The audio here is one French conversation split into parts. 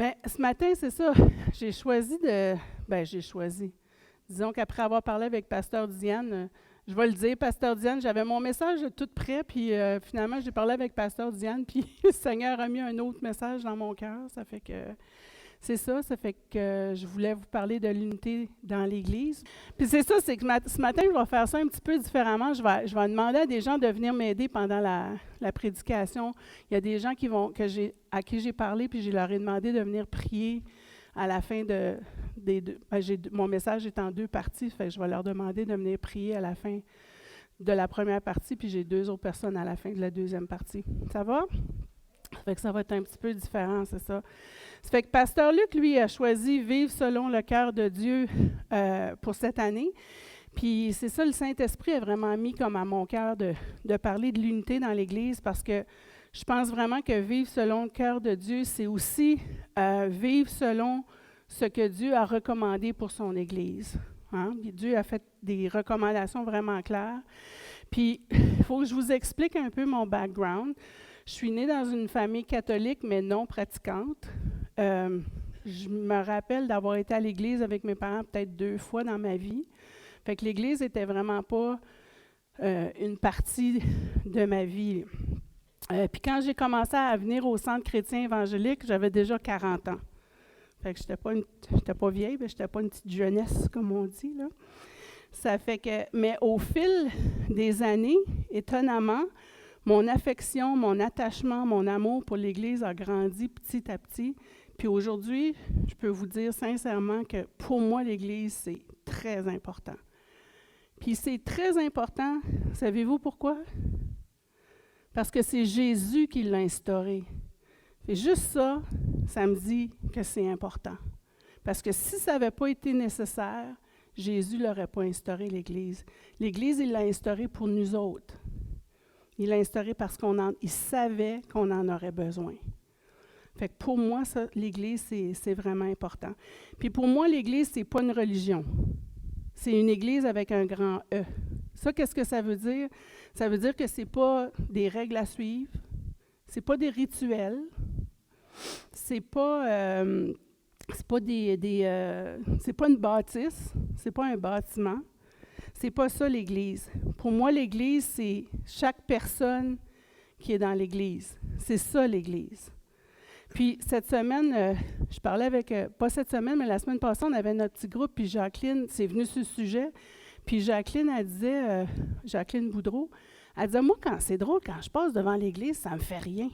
Bien, ce matin, c'est ça. J'ai choisi. Disons qu'après avoir parlé avec Pasteur Diane, je vais le dire, Pasteur Diane, j'avais mon message tout prêt, puis finalement, j'ai parlé avec Pasteur Diane, puis le Seigneur a mis un autre message dans mon cœur. Ça fait que ça fait que je voulais vous parler de l'unité dans l'Église. Puis c'est ça, c'est que ce matin, je vais faire ça un petit peu différemment. Je vais demander à des gens de venir m'aider pendant la prédication. Il y a des gens à qui j'ai parlé, puis je leur ai demandé de venir prier à la fin des deux. Mon message est en deux parties, fait que je vais leur demander de venir prier à la fin de la première partie, puis j'ai 2 autres personnes à la fin de la deuxième partie. Ça va? Ça fait que ça va être un petit peu différent, c'est ça. Ça fait que Pasteur Luc, lui, a choisi « Vivre selon le cœur de Dieu » pour cette année. Puis c'est ça, le Saint-Esprit a vraiment mis comme à mon cœur de parler de l'unité dans l'Église, parce que je pense vraiment que vivre selon le cœur de Dieu, c'est aussi vivre selon ce que Dieu a recommandé pour son Église. Hein? Dieu a fait des recommandations vraiment claires. Puis, il faut que je vous explique un peu mon background. Je suis née dans une famille catholique, mais non pratiquante. Je me rappelle d'avoir été à l'église avec mes parents peut-être 2 fois dans ma vie. Fait que l'église n'était vraiment pas une partie de ma vie. Puis quand j'ai commencé à venir au centre chrétien évangélique, j'avais déjà 40 ans. Fait que j'étais pas vieille, mais j'étais pas une petite jeunesse, comme on dit, là. Ça fait que, mais au fil des années, étonnamment, mon affection, mon attachement, mon amour pour l'Église a grandi petit à petit. Puis aujourd'hui, je peux vous dire sincèrement que pour moi, l'Église, c'est très important. Puis c'est très important, savez-vous pourquoi? Parce que c'est Jésus qui l'a instauré. Et juste ça, ça me dit que c'est important. Parce que si ça n'avait pas été nécessaire, Jésus ne l'aurait pas instauré, l'Église. L'Église, il l'a instauré pour nous autres. Il l'a instauré parce qu'il savait qu'on en aurait besoin. Fait que pour moi, ça, l'Église, c'est vraiment important. Puis pour moi, l'Église, c'est pas une religion. C'est une Église avec un grand E. Ça, qu'est-ce que ça veut dire? Ça veut dire que c'est pas des règles à suivre, c'est pas des rituels, c'est pas une bâtisse, c'est pas un bâtiment. C'est pas ça l'Église. Pour moi, l'Église, c'est chaque personne qui est dans l'Église. C'est ça l'Église. Puis cette semaine, je parlais avec, pas cette semaine, mais la semaine passée, on avait notre petit groupe, puis Jacqueline, c'est venu sur le sujet, puis Jacqueline, elle disait, Jacqueline Boudreau, elle disait, moi, c'est drôle, quand je passe devant l'Église, ça me fait rien.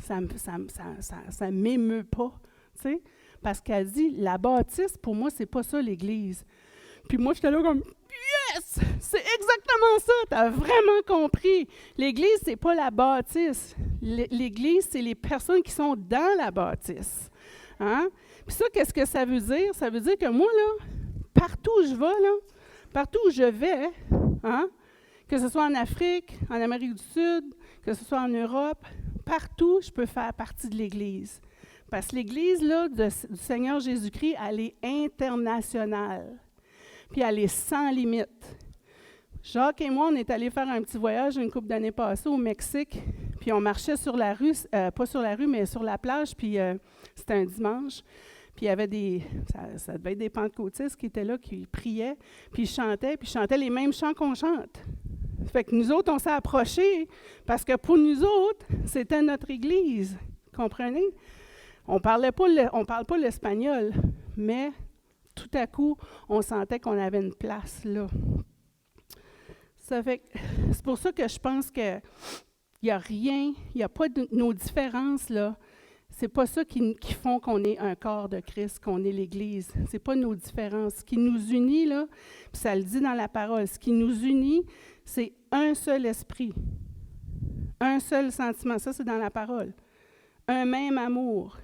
Ça m'émeut pas, tu sais, parce qu'elle dit, la bâtisse, pour moi, c'est pas ça l'Église. Puis moi, j'étais là comme, yes! C'est exactement ça, t'as vraiment compris. L'Église, c'est pas la bâtisse. L'Église, c'est les personnes qui sont dans la bâtisse. Hein? Puis ça, qu'est-ce que ça veut dire? Ça veut dire que moi, là, partout où je vais, là, partout où je vais, hein, que ce soit en Afrique, en Amérique du Sud, que ce soit en Europe, partout, je peux faire partie de l'Église. Parce que l'Église, là, du Seigneur Jésus-Christ, elle est internationale. Puis elle est sans limite. Jacques et moi, on est allés faire un petit voyage une couple d'années passées au Mexique, puis on marchait sur la rue, pas sur la rue, mais sur la plage, puis c'était un dimanche, puis il y avait ça devait être des pentecôtistes qui étaient là, qui priaient, puis ils chantaient les mêmes chants qu'on chante. Fait que nous autres, on s'est approchés, parce que pour nous autres, c'était notre Église, comprenez? On parle pas l'espagnol, mais tout à coup, on sentait qu'on avait une place là. Ça fait, c'est pour ça que je pense qu'il n'y a rien, il n'y a pas nos différences là. C'est pas ça qui font qu'on est un corps de Christ, qu'on est l'Église. C'est pas nos différences. Ce qui nous unit là, puis ça le dit dans la parole, ce qui nous unit, c'est un seul esprit, un seul sentiment. Ça, c'est dans la parole. Un même amour,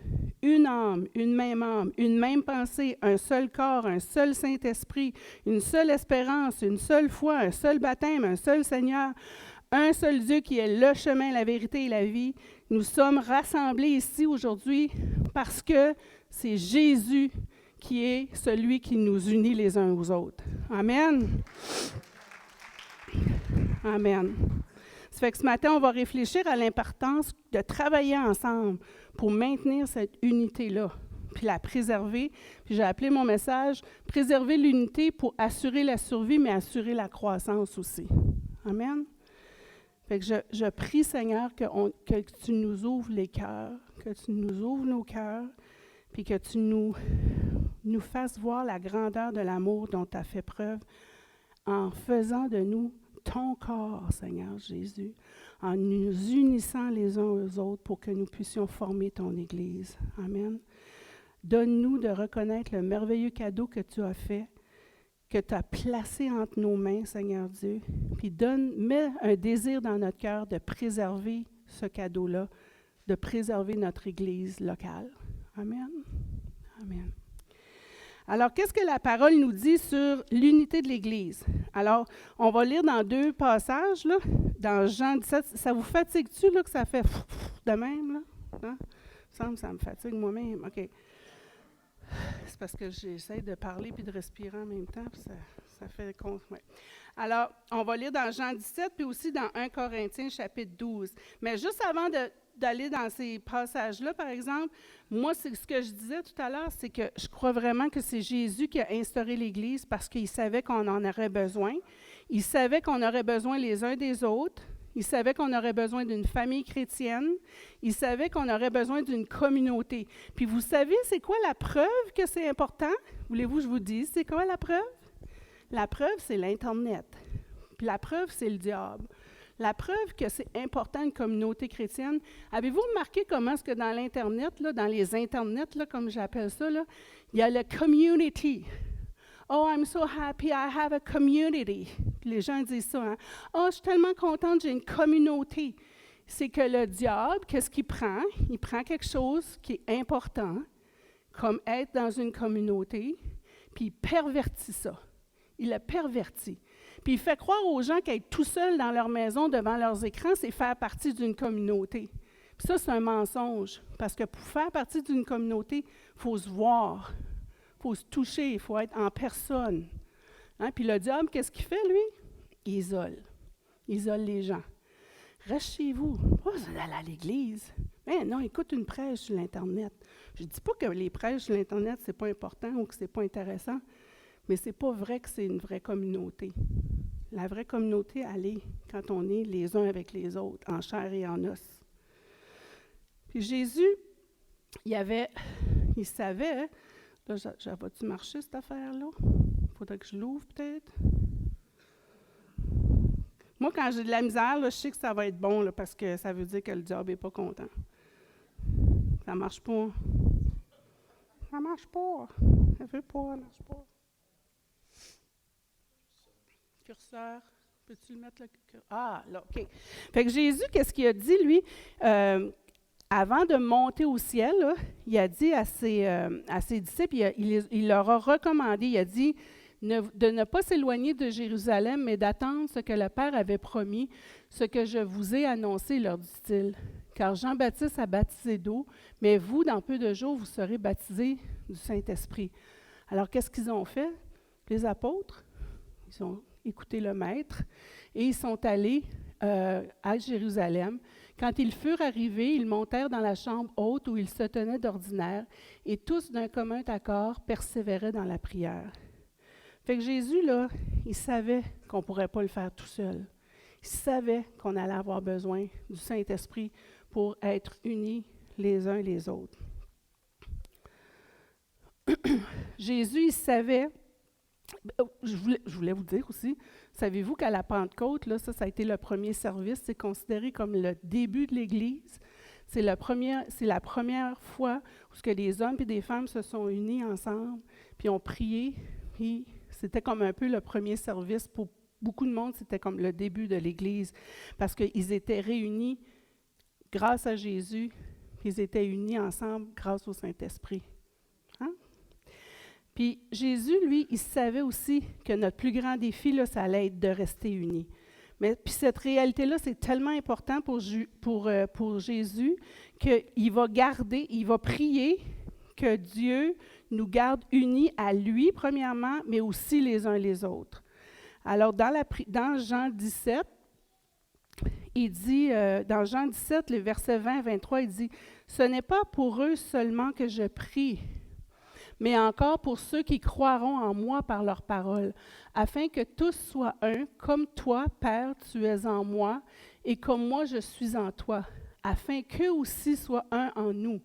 une âme, une même pensée, un seul corps, un seul Saint-Esprit, une seule espérance, une seule foi, un seul baptême, un seul Seigneur, un seul Dieu qui est le chemin, la vérité et la vie. Nous sommes rassemblés ici aujourd'hui parce que c'est Jésus qui est celui qui nous unit les uns aux autres. Amen. Amen. Ça fait que ce matin, on va réfléchir à l'importance de travailler ensemble pour maintenir cette unité-là, puis la préserver. Puis j'ai appelé mon message « Préserver l'unité pour assurer la survie, mais assurer la croissance aussi. » Amen. Fait que je prie, Seigneur, que tu nous ouvres les cœurs, que tu nous ouvres nos cœurs, puis que tu nous fasses voir la grandeur de l'amour dont tu as fait preuve en faisant de nous ton corps, Seigneur Jésus, en nous unissant les uns aux autres pour que nous puissions former ton Église. Amen. Donne-nous de reconnaître le merveilleux cadeau que tu as fait, que tu as placé entre nos mains, Seigneur Dieu, puis mets un désir dans notre cœur de préserver ce cadeau-là, de préserver notre Église locale. Amen. Amen. Alors, qu'est-ce que la parole nous dit sur l'unité de l'Église? Alors, on va lire dans 2 passages, là, dans Jean 17. Ça vous fatigue-tu, là, que ça fait de même, là? Hein? Ça me fatigue moi-même. OK. C'est parce que j'essaie de parler puis de respirer en même temps, puis ça fait compte. Ouais. Alors, on va lire dans Jean 17, puis aussi dans 1 Corinthiens, chapitre 12. Mais juste avant d'aller dans ces passages-là, par exemple, moi, c'est ce que je disais tout à l'heure, c'est que je crois vraiment que c'est Jésus qui a instauré l'Église parce qu'il savait qu'on en aurait besoin. Il savait qu'on aurait besoin les uns des autres. Il savait qu'on aurait besoin d'une famille chrétienne. Il savait qu'on aurait besoin d'une communauté. Puis vous savez, c'est quoi la preuve que c'est important? Voulez-vous que je vous dise, c'est quoi la preuve? La preuve, c'est l'Internet. Puis la preuve, c'est le diable. La preuve que c'est important une communauté chrétienne. Avez-vous remarqué comment est-ce que dans l'Internet, là, dans les Internets, là, comme j'appelle ça, là, il y a le community. Oh, I'm so happy, I have a community. Puis les gens disent ça. Hein? Oh, je suis tellement contente, j'ai une communauté. C'est que le diable, qu'est-ce qu'il prend? Il prend quelque chose qui est important, comme être dans une communauté, puis il pervertit ça. Il le pervertit. Puis il fait croire aux gens qu'être tout seul dans leur maison devant leurs écrans, c'est faire partie d'une communauté. Puis ça, c'est un mensonge. Parce que pour faire partie d'une communauté, il faut se voir. Il faut se toucher, il faut être en personne. Hein? Puis le diable, qu'est-ce qu'il fait, lui? Il isole. Il isole les gens. Reste chez vous. Pas aller à l'église. Mais non, écoute une prêche sur l'Internet. Je ne dis pas que les prêches sur l'Internet, ce n'est pas important ou que ce n'est pas intéressant, mais ce n'est pas vrai que c'est une vraie communauté. La vraie communauté, elle est quand on est les uns avec les autres, en chair et en os. Puis Jésus, il savait, hein, là, vas-tu marcher cette affaire-là? Il faudrait que je l'ouvre peut-être. Moi, quand j'ai de la misère, là, je sais que ça va être bon là, parce que ça veut dire que le diable n'est pas content. Ça ne marche pas. Ça ne marche pas. Ça ne veut pas, ça ne marche pas. Curseur. Peux-tu le mettre là? Ah, là, OK. Fait que Jésus, qu'est-ce qu'il a dit, lui? Avant de monter au ciel, là, il a dit à ses disciples, il leur a recommandé, il a dit de ne pas s'éloigner de Jérusalem, mais d'attendre ce que le Père avait promis, ce que je vous ai annoncé, leur dit-il. Car Jean-Baptiste a baptisé d'eau, mais vous, dans peu de jours, vous serez baptisés du Saint-Esprit. Alors, qu'est-ce qu'ils ont fait? Les apôtres, ils ont écouté le Maître et ils sont allés à Jérusalem. Quand ils furent arrivés, ils montèrent dans la chambre haute où ils se tenaient d'ordinaire et tous d'un commun accord persévéraient dans la prière. Fait que Jésus, là, il savait qu'on ne pourrait pas le faire tout seul. Il savait qu'on allait avoir besoin du Saint-Esprit pour être unis les uns les autres. Jésus, il savait, je voulais vous dire aussi, savez-vous qu'à la Pentecôte, là, ça a été le premier service, c'est considéré comme le début de l'Église. C'est la première fois où que des hommes et des femmes se sont unis ensemble, puis ont prié, puis c'était comme un peu le premier service. Pour beaucoup de monde, c'était comme le début de l'Église, parce qu'ils étaient réunis grâce à Jésus, puis ils étaient unis ensemble grâce au Saint-Esprit. Hein? Puis Jésus, lui, il savait aussi que notre plus grand défi, là, ça allait être de rester unis. Mais puis cette réalité-là, c'est tellement important pour Jésus qu'il va garder, il va prier que Dieu nous garde unis à lui, premièrement, mais aussi les uns les autres. Alors, dans Jean 17, il dit, dans Jean 17, le verset 20-23, il dit, « Ce n'est pas pour eux seulement que je prie, mais encore pour ceux qui croiront en moi par leur parole, afin que tous soient un, comme toi, Père, tu es en moi, et comme moi je suis en toi, afin qu'eux aussi soient un en nous,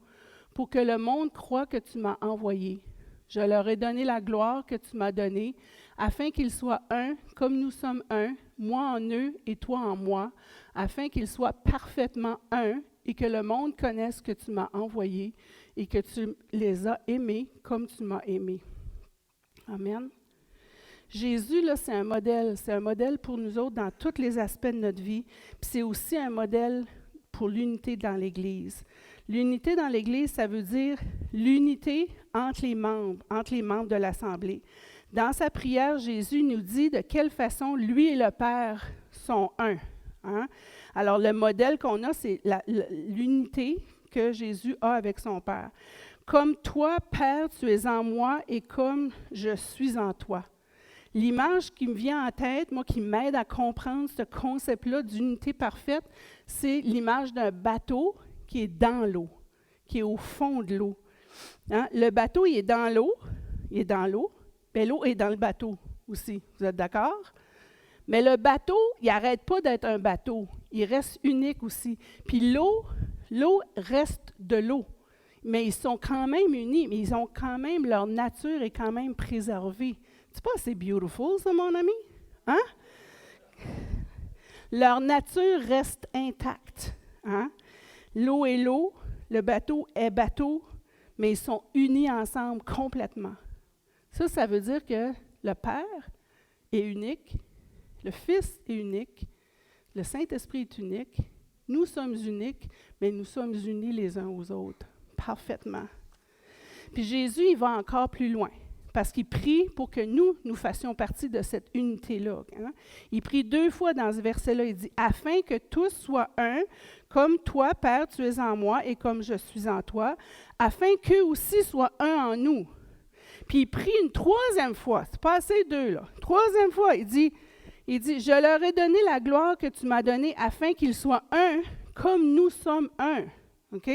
pour que le monde croie que tu m'as envoyé. Je leur ai donné la gloire que tu m'as donnée, afin qu'ils soient un, comme nous sommes un, moi en eux et toi en moi, afin qu'ils soient parfaitement un, et que le monde connaisse que tu m'as envoyé et que tu les as aimés comme tu m'as aimé. » Amen. Jésus, là, c'est un modèle pour nous autres dans tous les aspects de notre vie, puis c'est aussi un modèle pour l'unité dans l'Église. L'unité dans l'Église, ça veut dire l'unité entre les membres de l'Assemblée. Dans sa prière, Jésus nous dit de quelle façon lui et le Père sont un. Hein? Alors, le modèle qu'on a, c'est l'unité que Jésus a avec son Père. Comme toi, Père, tu es en moi et comme je suis en toi. L'image qui me vient en tête, moi, qui m'aide à comprendre ce concept-là d'unité parfaite, c'est l'image d'un bateau qui est dans l'eau, qui est au fond de l'eau. Hein? Le bateau, il est dans l'eau, mais l'eau est dans le bateau aussi. Vous êtes d'accord? Mais le bateau, il n'arrête pas d'être un bateau. Il reste unique aussi. Puis l'eau reste de l'eau. Mais ils sont quand même unis, mais ils ont quand même, leur nature est quand même préservée. C'est pas assez beautiful, ça, mon ami? Hein? Leur nature reste intacte. Hein? L'eau est l'eau, le bateau est bateau, mais ils sont unis ensemble complètement. Ça veut dire que le Père est unique, le Fils est unique, le Saint-Esprit est unique, nous sommes uniques, mais nous sommes unis les uns aux autres, parfaitement. Puis Jésus, il va encore plus loin, parce qu'il prie pour que nous fassions partie de cette unité-là. Hein? Il prie 2 fois dans ce verset-là, il dit « Afin que tous soient un, comme toi, Père, tu es en moi, et comme je suis en toi, afin qu'eux aussi soient un en nous. » Puis il prie une 3e fois, c'est pas assez 2, là. 3e fois, il dit « Je leur ai donné la gloire que tu m'as donnée, afin qu'ils soient un, comme nous sommes un. » OK?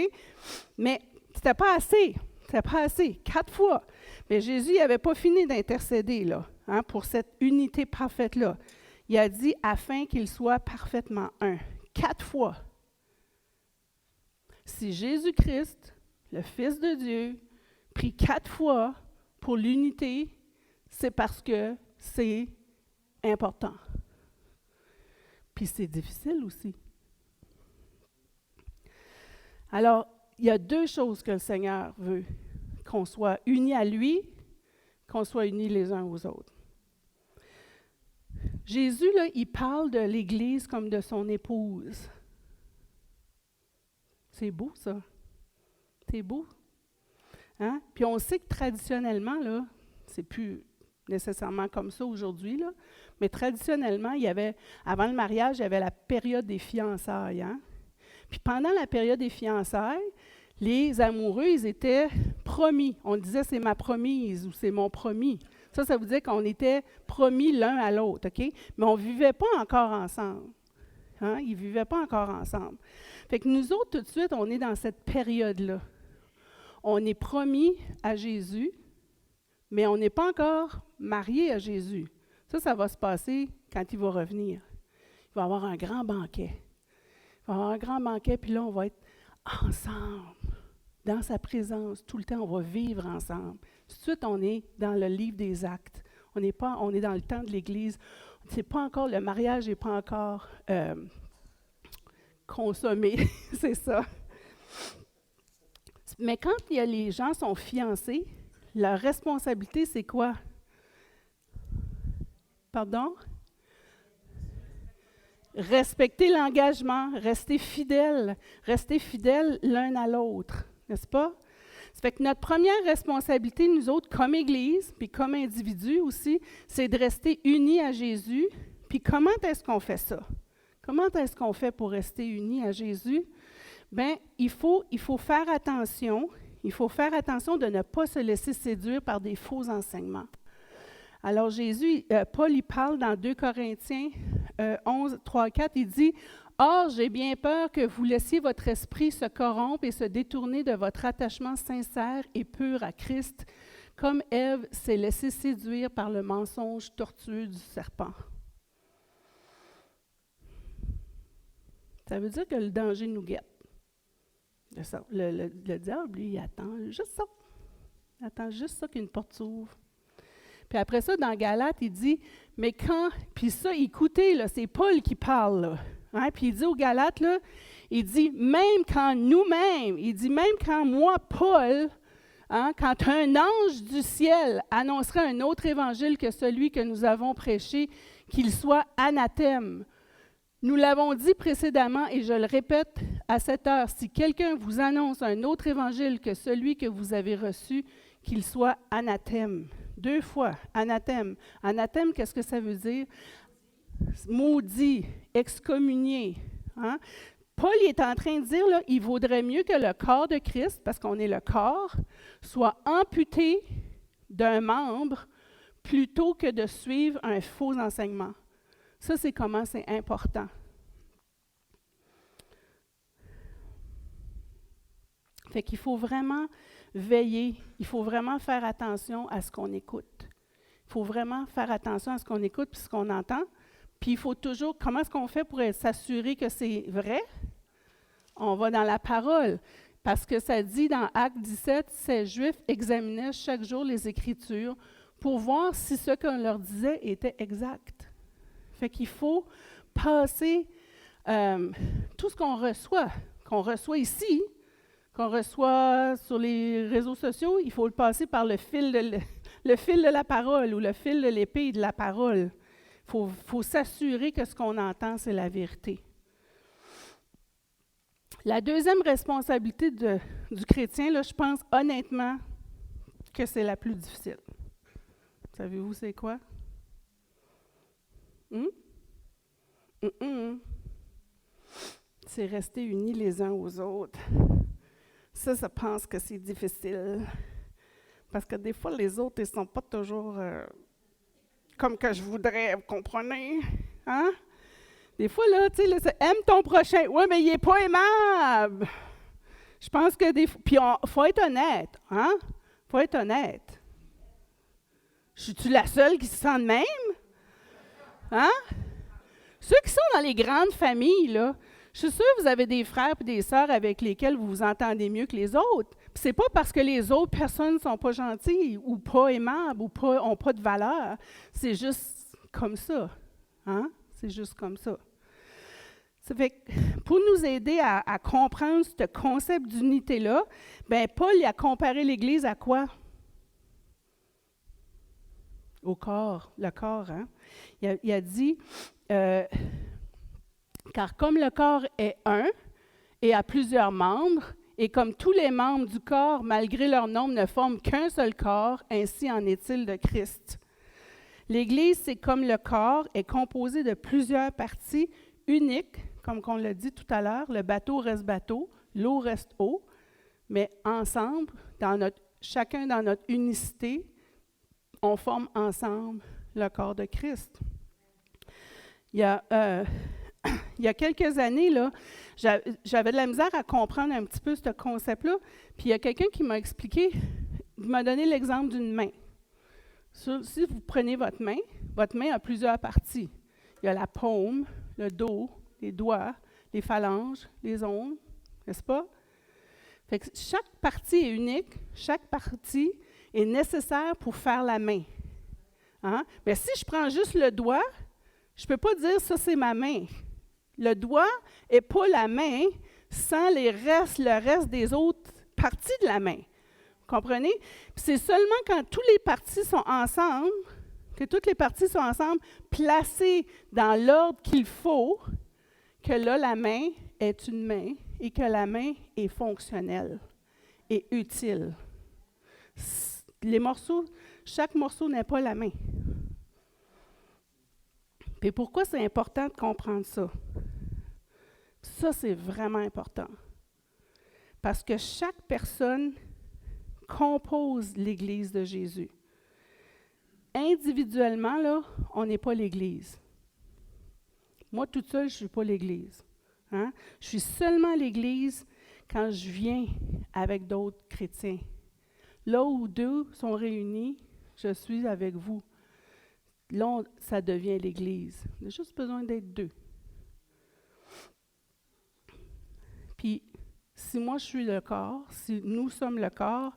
Mais c'était pas assez. C'était pas assez. 4 fois. Mais Jésus n'avait pas fini d'intercéder là, hein, pour cette unité parfaite-là. Il a dit « afin qu'ils soient parfaitement un ». 4 fois. Si Jésus-Christ, le Fils de Dieu, prie 4 fois pour l'unité, c'est parce que c'est important. Puis c'est difficile aussi. Alors, il y a 2 choses que le Seigneur veut. Qu'on soit unis à lui, qu'on soit unis les uns aux autres. Jésus, là, il parle de l'Église comme de son épouse. C'est beau, ça. C'est beau. Hein? Puis on sait que traditionnellement, là, c'est plus nécessairement comme ça aujourd'hui, là, mais traditionnellement, avant le mariage, il y avait la période des fiançailles. Hein? Puis pendant la période des fiançailles, les amoureux, ils étaient promis. On disait « c'est ma promise » ou « c'est mon promis ». Ça veut dire qu'on était promis l'un à l'autre, OK? Mais on ne vivait pas encore ensemble. Hein? Ils ne vivaient pas encore ensemble. Fait que nous autres, tout de suite, on est dans cette période-là. On est promis à Jésus, mais on n'est pas encore mariés à Jésus. Ça va se passer quand il va revenir. Il va y avoir un grand banquet. Il va y avoir un grand banquet, puis là, on va être ensemble, dans sa présence, tout le temps, on va vivre ensemble. Tout de suite, on est dans le livre des Actes. On est dans le temps de l'Église. C'est pas encore, le mariage n'est pas encore consommé, c'est ça. Mais quand les gens sont fiancés, leur responsabilité, c'est quoi? Pardon? Respecter l'engagement, rester fidèles l'un à l'autre, n'est-ce pas? Ça fait que notre première responsabilité, nous autres, comme Église, puis comme individus aussi, c'est de rester unis à Jésus. Puis comment est-ce qu'on fait ça? Comment est-ce qu'on fait pour rester unis à Jésus? Bien, il faut faire attention. Il faut faire attention de ne pas se laisser séduire par des faux enseignements. Alors Paul, il parle dans 2 Corinthiens 11, 3, 4, il dit « Or, j'ai bien peur que vous laissiez votre esprit se corrompre et se détourner de votre attachement sincère et pur à Christ, comme Ève s'est laissée séduire par le mensonge tortueux du serpent. Ça veut dire que le danger nous guette. Le diable, lui, il attend juste ça. Il attend juste ça qu'une porte s'ouvre. Puis après ça, dans Galates, il dit, mais quand, puis ça, écoutez, là, c'est Paul qui parle, là. Hein? Puis il dit aux Galates, là, il dit, même quand nous-mêmes, il dit, même quand moi, Paul, hein, quand un ange du ciel annoncerait un autre évangile que celui que nous avons prêché, qu'il soit anathème. Nous l'avons dit précédemment et je le répète à cette heure, si quelqu'un vous annonce un autre évangile que celui que vous avez reçu, qu'il soit anathème. 2 fois, anathème. Anathème, qu'est-ce que ça veut dire? Maudit, excommunié. Hein? Paul est en train de dire, là, il vaudrait mieux que le corps de Christ, parce qu'on est le corps, soit amputé d'un membre plutôt que de suivre un faux enseignement. Ça, c'est comment c'est important. Fait qu'il faut vraiment veiller, il faut vraiment faire attention à ce qu'on écoute. Il faut vraiment faire attention à ce qu'on écoute et ce qu'on entend. Puis il faut toujours, comment est-ce qu'on fait pour s'assurer que c'est vrai? On va dans la parole. Parce que ça dit dans Actes 17, ces Juifs examinaient chaque jour les Écritures pour voir si ce qu'on leur disait était exact. Fait qu'il faut passer tout ce qu'on reçoit ici, qu'on reçoit sur les réseaux sociaux, il faut le passer par le fil de la parole ou le fil de l'épée de la parole. Il faut s'assurer que ce qu'on entend, c'est la vérité. La deuxième responsabilité du chrétien, là, je pense honnêtement que c'est la plus difficile. Savez-vous c'est quoi? C'est rester unis les uns aux autres. Ça, je pense que c'est difficile. Parce que des fois, les autres, ils ne sont pas toujours comme que je voudrais, vous comprenez? Hein? Des fois, là, tu sais, aime ton prochain. Oui, mais il n'est pas aimable. Je pense que des fois. Puis, il faut être honnête. Hein? Il faut être honnête. Suis-tu la seule qui se sent de même? Hein? Ceux qui sont dans les grandes familles, là, je suis sûre que vous avez des frères et des sœurs avec lesquels vous vous entendez mieux que les autres. Puis c'est pas parce que les autres personnes ne sont pas gentilles ou pas aimables ou n'ont pas de valeur. C'est juste comme ça. Hein? C'est juste comme ça. Ça fait que pour nous aider à comprendre ce concept d'unité-là, bien, Paul a comparé l'Église à quoi? Au corps, le corps. Hein? Il a dit... car comme le corps est un et a plusieurs membres, et comme tous les membres du corps, malgré leur nombre, ne forment qu'un seul corps, ainsi en est-il de Christ. L'Église, c'est comme le corps, est composé de plusieurs parties uniques, comme on l'a dit tout à l'heure, le bateau reste bateau, l'eau reste eau, mais ensemble, chacun dans notre unicité, on forme ensemble le corps de Christ. Il y a quelques années, là, j'avais de la misère à comprendre un petit peu ce concept-là. Puis il y a quelqu'un qui m'a expliqué, il m'a donné l'exemple d'une main. Si vous prenez votre main a plusieurs parties. Il y a la paume, le dos, les doigts, les phalanges, les ongles, n'est-ce pas? Fait que chaque partie est unique, chaque partie est nécessaire pour faire la main. Hein? Mais si je prends juste le doigt, je ne peux pas dire ça c'est ma main. Le doigt n'est pas la main sans le reste des autres parties de la main. Vous comprenez? Puis c'est seulement quand toutes les parties sont ensemble, placées dans l'ordre qu'il faut, que là, la main est une main et que la main est fonctionnelle et utile. Chaque morceau n'est pas la main. Puis pourquoi c'est important de comprendre ça? Ça, c'est vraiment important. Parce que chaque personne compose l'Église de Jésus. Individuellement, là, on n'est pas l'Église. Moi, toute seule, je ne suis pas l'Église. Hein? Je suis seulement à l'Église quand je viens avec d'autres chrétiens. Là où deux sont réunis, je suis avec vous. Là, ça devient l'Église. Il a juste besoin d'être deux. Puis, si moi je suis le corps, si nous sommes le corps,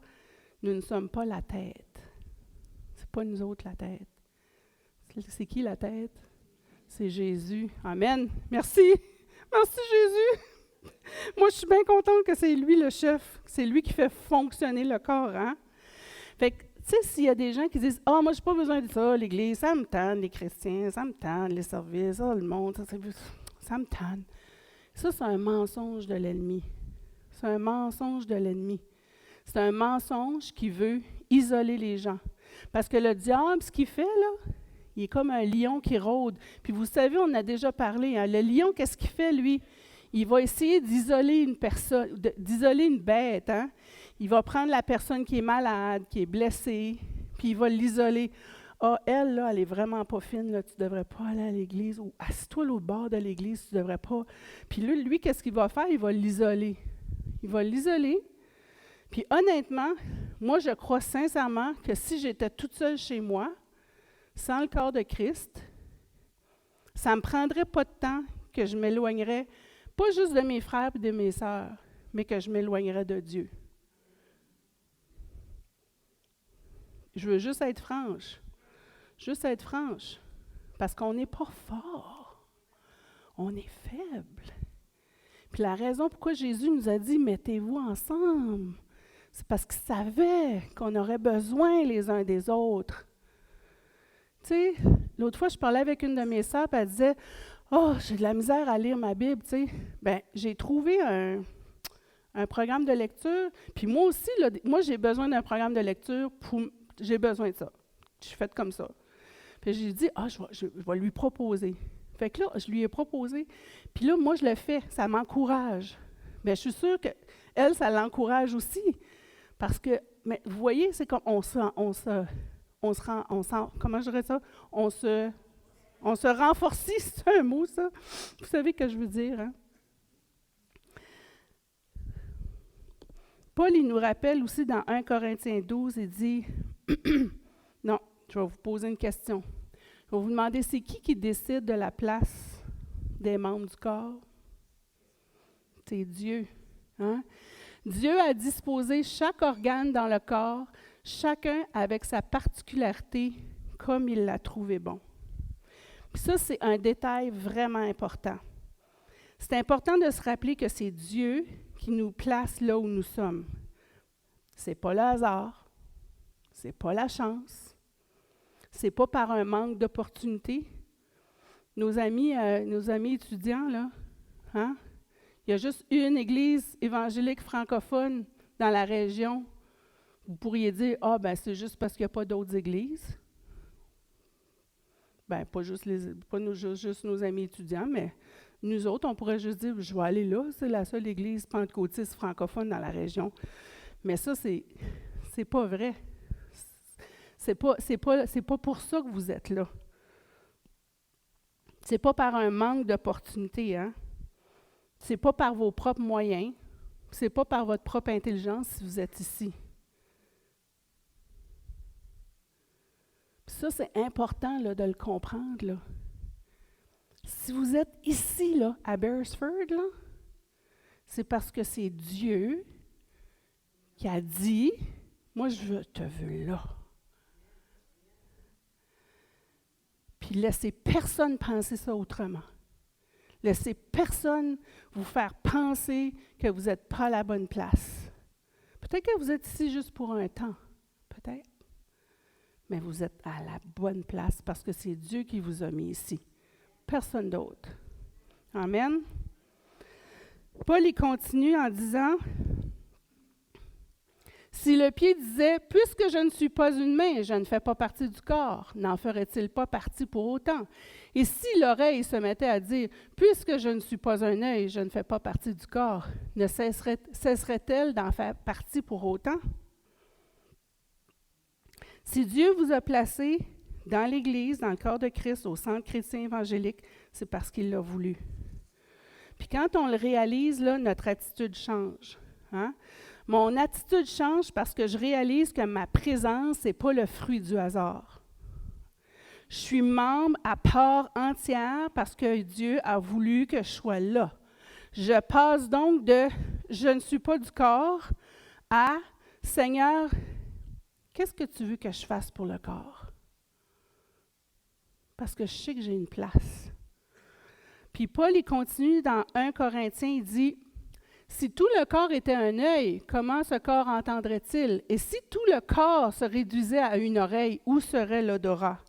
nous ne sommes pas la tête. C'est pas nous autres la tête. C'est qui la tête? C'est Jésus. Amen. Merci. Merci Jésus. Moi, je suis bien contente que c'est lui le chef. C'est lui qui fait fonctionner le corps. Hein? Fait que, tu sais, s'il y a des gens qui disent « Ah, moi, j'ai pas besoin de ça, l'Église, ça me tente, les chrétiens, ça me tente, les services, le monde, ça me tente. » Ça, c'est un mensonge de l'ennemi. C'est un mensonge de l'ennemi. C'est un mensonge qui veut isoler les gens. Parce que le diable, ce qu'il fait, là, il est comme un lion qui rôde. Puis vous savez, on a déjà parlé, hein, le lion, qu'est-ce qu'il fait, lui? Il va essayer d'isoler une personne, d'isoler une bête. Hein? Il va prendre la personne qui est malade, qui est blessée, puis il va l'isoler. Ah, elle, là, elle est vraiment pas fine, là, tu ne devrais pas aller à l'église. Ou assis-toi l'autre bord de l'église, tu ne devrais pas. Puis lui, qu'est-ce qu'il va faire? Il va l'isoler. Il va l'isoler. Puis honnêtement, moi, je crois sincèrement que si j'étais toute seule chez moi, sans le corps de Christ, ça ne me prendrait pas de temps que je m'éloignerais, pas juste de mes frères et de mes sœurs, mais que je m'éloignerais de Dieu. Je veux juste être franche. Juste être franche. Parce qu'on n'est pas fort. On est faible. Puis la raison pourquoi Jésus nous a dit « mettez-vous ensemble », c'est parce qu'il savait qu'on aurait besoin les uns des autres. Tu sais, l'autre fois, je parlais avec une de mes sœurs, puis elle disait « Oh, j'ai de la misère à lire ma Bible, tu sais. » Bien, j'ai trouvé un programme de lecture, puis moi aussi, là, moi, j'ai besoin d'un programme de lecture, j'ai besoin de ça. Je suis faite comme ça. Puis j'ai dit « Ah, je vais lui proposer. » Fait que là, je lui ai proposé, puis là, moi, je le fais, ça m'encourage. Bien, je suis sûre qu'elle, ça l'encourage aussi, parce que, mais vous voyez, c'est comme on se renforcit, c'est un mot, ça? Vous savez ce que je veux dire, hein? Paul, il nous rappelle aussi dans 1 Corinthiens 12, il dit, non, je vais vous poser une question. Je vais vous demander, c'est qui décide de la place des membres du corps? C'est Dieu, hein? Dieu a disposé chaque organe dans le corps, chacun avec sa particularité, comme il l'a trouvé bon. Puis ça, c'est un détail vraiment important. C'est important de se rappeler que c'est Dieu qui nous place là où nous sommes. Ce n'est pas le hasard, ce n'est pas la chance, ce n'est pas par un manque d'opportunité. Nos amis étudiants, là, hein? Il y a juste une église évangélique francophone dans la région. Vous pourriez dire, « Ah, ben c'est juste parce qu'il n'y a pas d'autres églises. » Bien, pas juste nos amis étudiants, mais nous autres, on pourrait juste dire, « Je vais aller là, c'est la seule église pentecôtiste francophone dans la région. » Mais ça, c'est pas vrai. C'est pas pour ça que vous êtes là. C'est pas par un manque d'opportunité, hein? C'est pas par vos propres moyens, c'est pas par votre propre intelligence si vous êtes ici. Puis ça, c'est important là, de le comprendre. Là. Si vous êtes ici, là, à Beresford, là, c'est parce que c'est Dieu qui a dit, « Moi, je te veux là. » Puis laissez personne penser ça autrement. Laissez personne vous faire penser que vous n'êtes pas à la bonne place. Peut-être que vous êtes ici juste pour un temps, peut-être. Mais vous êtes à la bonne place parce que c'est Dieu qui vous a mis ici. Personne d'autre. Amen. Paul, il continue en disant, « Si le pied disait, « Puisque je ne suis pas une main, je ne fais pas partie du corps, n'en ferait-il pas partie pour autant? » Et si l'oreille se mettait à dire, « Puisque je ne suis pas un œil, je ne fais pas partie du corps, ne cesserait-elle d'en faire partie pour autant? » Si Dieu vous a placé dans l'Église, dans le corps de Christ, au centre chrétien évangélique, c'est parce qu'il l'a voulu. Puis quand on le réalise, là, notre attitude change. Hein? Mon attitude change parce que je réalise que ma présence n'est pas le fruit du hasard. Je suis membre à part entière parce que Dieu a voulu que je sois là. Je passe donc de « je ne suis pas du corps » à « Seigneur, qu'est-ce que tu veux que je fasse pour le corps? » Parce que je sais que j'ai une place. Puis Paul, il continue dans 1 Corinthiens, il dit « Si tout le corps était un œil, comment ce corps entendrait-il? Et si tout le corps se réduisait à une oreille, où serait l'odorat? »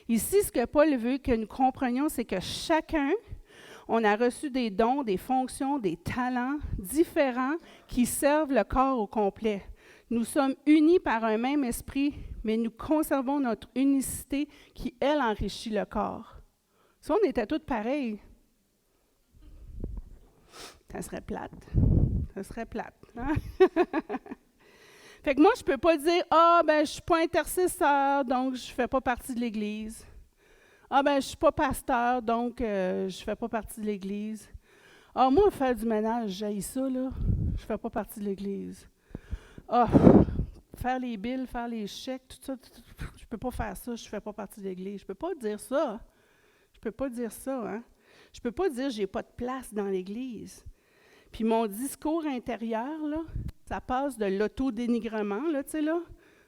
Ici, ce que Paul veut que nous comprenions, c'est que chacun, on a reçu des dons, des fonctions, des talents différents qui servent le corps au complet. Nous sommes unis par un même esprit, mais nous conservons notre unicité qui, elle, enrichit le corps. Si on était tous pareils, ça serait plate. Ça serait plate. Hein? Fait que moi, je ne peux pas dire « Ah, ben, je ne suis pas intercesseur, donc je ne fais pas partie de l'Église. » Ah, ben, je ne suis pas pasteur, donc je ne fais pas partie de l'Église. Ah, moi, faire du ménage, j'haïs ça, là. Je ne fais pas partie de l'Église. Ah, faire les billes, faire les chèques, tout ça, je ne peux pas faire ça, je ne fais pas partie de l'Église. Je ne peux pas dire ça. Je ne peux pas dire ça, hein. Je ne peux pas dire que je n'ai pas de place dans l'Église. Puis mon discours intérieur, là, ça passe de l'autodénigrement, là, tu sais, là.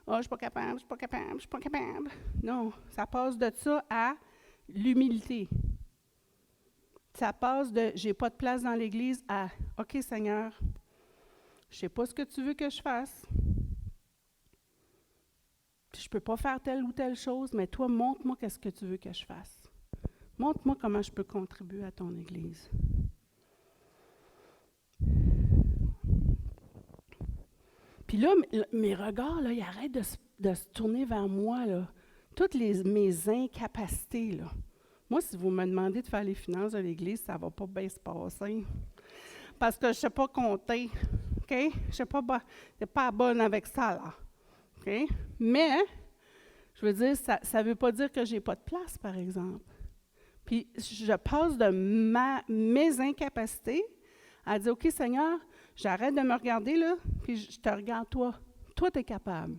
Ah, je ne suis pas capable, je ne suis pas capable, je ne suis pas capable. Non, ça passe de ça à l'humilité. Ça passe de « j'ai pas de place dans l'Église » à « OK, Seigneur, je ne sais pas ce que tu veux que je fasse. Je ne peux pas faire telle ou telle chose, mais toi, montre-moi qu'est-ce que tu veux que je fasse. Montre-moi comment je peux contribuer à ton Église. » Puis là, mes regards, là, ils arrêtent de se tourner vers moi, là. Toutes mes incapacités, là. Moi, si vous me demandez de faire les finances de l'Église, ça ne va pas bien se passer. Parce que je ne sais pas compter, OK? Je sais pas, pas bonne avec ça, là. OK? Mais, je veux dire, ça ne veut pas dire que je n'ai pas de place, par exemple. Puis, je passe de mes incapacités à dire, OK, Seigneur, j'arrête de me regarder, là, puis je te regarde, toi. Toi, tu es capable.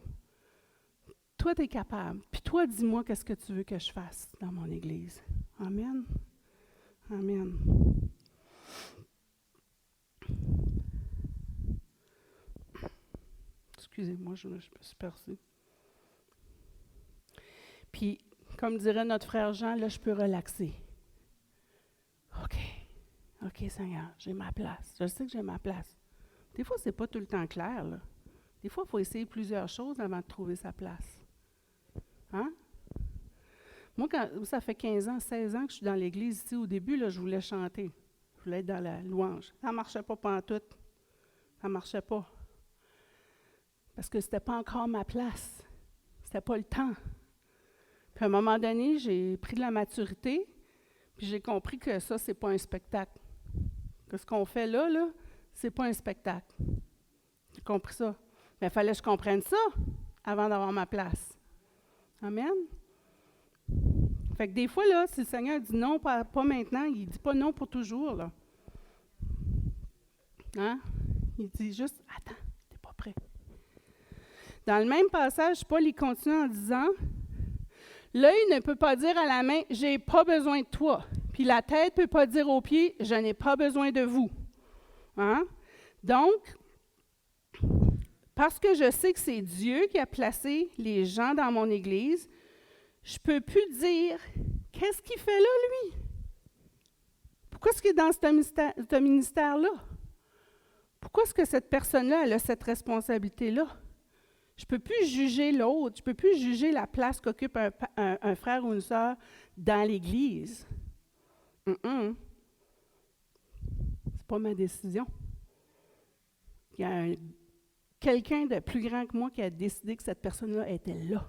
Toi, tu es capable. Puis toi, dis-moi qu'est-ce que tu veux que je fasse dans mon Église. Amen. Amen. Excusez-moi, je me suis perçue. Puis, comme dirait notre frère Jean, là, je peux relaxer. OK, Seigneur, j'ai ma place. Je sais que j'ai ma place. Des fois, ce n'est pas tout le temps clair, là. Des fois, il faut essayer plusieurs choses avant de trouver sa place. Hein? Moi, ça fait 15 ans, 16 ans que je suis dans l'Église ici. Au début, là, je voulais chanter. Je voulais être dans la louange. Ça ne marchait pas pantoute. Ça ne marchait pas. Parce que ce n'était pas encore ma place. Ce n'était pas le temps. Puis à un moment donné, j'ai pris de la maturité, puis j'ai compris que ça, ce n'est pas un spectacle. Que ce qu'on fait là, ce n'est pas un spectacle. J'ai compris ça. Mais il fallait que je comprenne ça avant d'avoir ma place. Amen. Fait que des fois, là, si le Seigneur dit non, pas maintenant, il ne dit pas non pour toujours, là. Hein? Il dit juste, attends, tu n'es pas prêt. Dans le même passage, Paul, il continue en disant, l'œil ne peut pas dire à la main, j'ai pas besoin de toi. Puis la tête ne peut pas dire aux pieds, je n'ai pas besoin de vous. Hein? Donc, parce que je sais que c'est Dieu qui a placé les gens dans mon Église, je ne peux plus dire, qu'est-ce qu'il fait là, lui? Pourquoi est-ce qu'il est dans ce ministère-là? Pourquoi est-ce que cette personne-là, elle a cette responsabilité-là? Je ne peux plus juger l'autre, je ne peux plus juger la place qu'occupe un frère ou une sœur dans l'Église. C'est pas ma décision. Il y a quelqu'un de plus grand que moi qui a décidé que cette personne-là était là.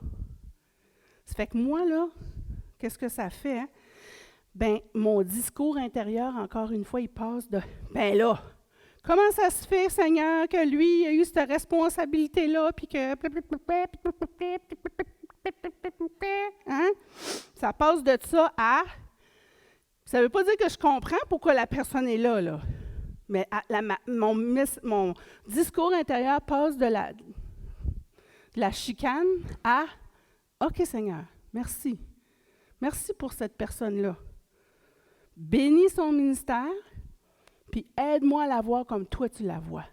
Ça fait que moi, là, qu'est-ce que ça fait? Hein? Ben, mon discours intérieur, encore une fois, il passe de « ben là, comment ça se fait, Seigneur, que lui a eu cette responsabilité-là, puis que... » Hein? Ça passe de ça à... Ça ne veut pas dire que je comprends pourquoi la personne est là, là. Mais mon discours intérieur passe de la chicane à « OK, Seigneur, merci. Merci pour cette personne-là. Bénis son ministère, puis aide-moi à la voir comme toi tu la vois. »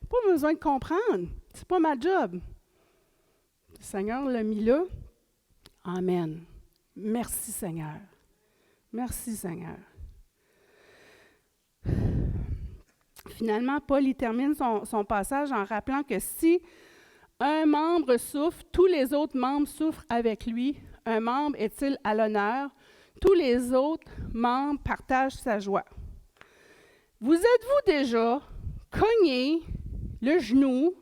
Pas besoin de comprendre. C'est pas ma job. Le Seigneur l'a mis là. Amen. Merci, Seigneur. Merci, Seigneur. Finalement, Paul il termine son passage en rappelant que si un membre souffre, tous les autres membres souffrent avec lui. Un membre est-il à l'honneur? Tous les autres membres partagent sa joie. Vous êtes-vous déjà cogné le genou,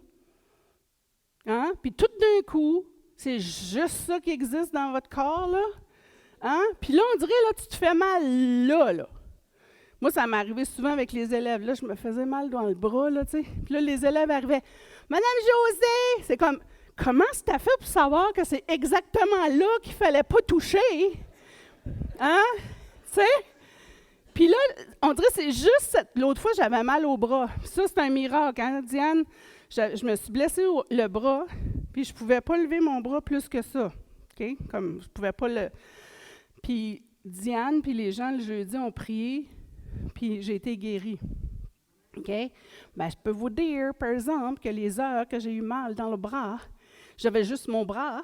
hein? Puis tout d'un coup, c'est juste ça qui existe dans votre corps, là? Hein? Puis là, on dirait, là, tu te fais mal là. Moi, ça m'arrivait souvent avec les élèves. Là, je me faisais mal dans le bras, là, tu sais. Puis là, les élèves arrivaient. « Madame Josée! » C'est comme, comment tu as fait pour savoir que c'est exactement là qu'il ne fallait pas toucher? Hein? Tu sais? Puis là, on dirait que c'est juste... L'autre fois, j'avais mal au bras. Ça, c'est un miracle, hein, Diane? Je me suis blessée le bras, puis je ne pouvais pas lever mon bras plus que ça. OK? Comme je ne pouvais pas le... Puis Diane, puis les gens, le jeudi, ont prié, puis j'ai été guérie. OK? Bien, je peux vous dire, par exemple, que les heures que j'ai eu mal dans le bras, j'avais juste mon bras.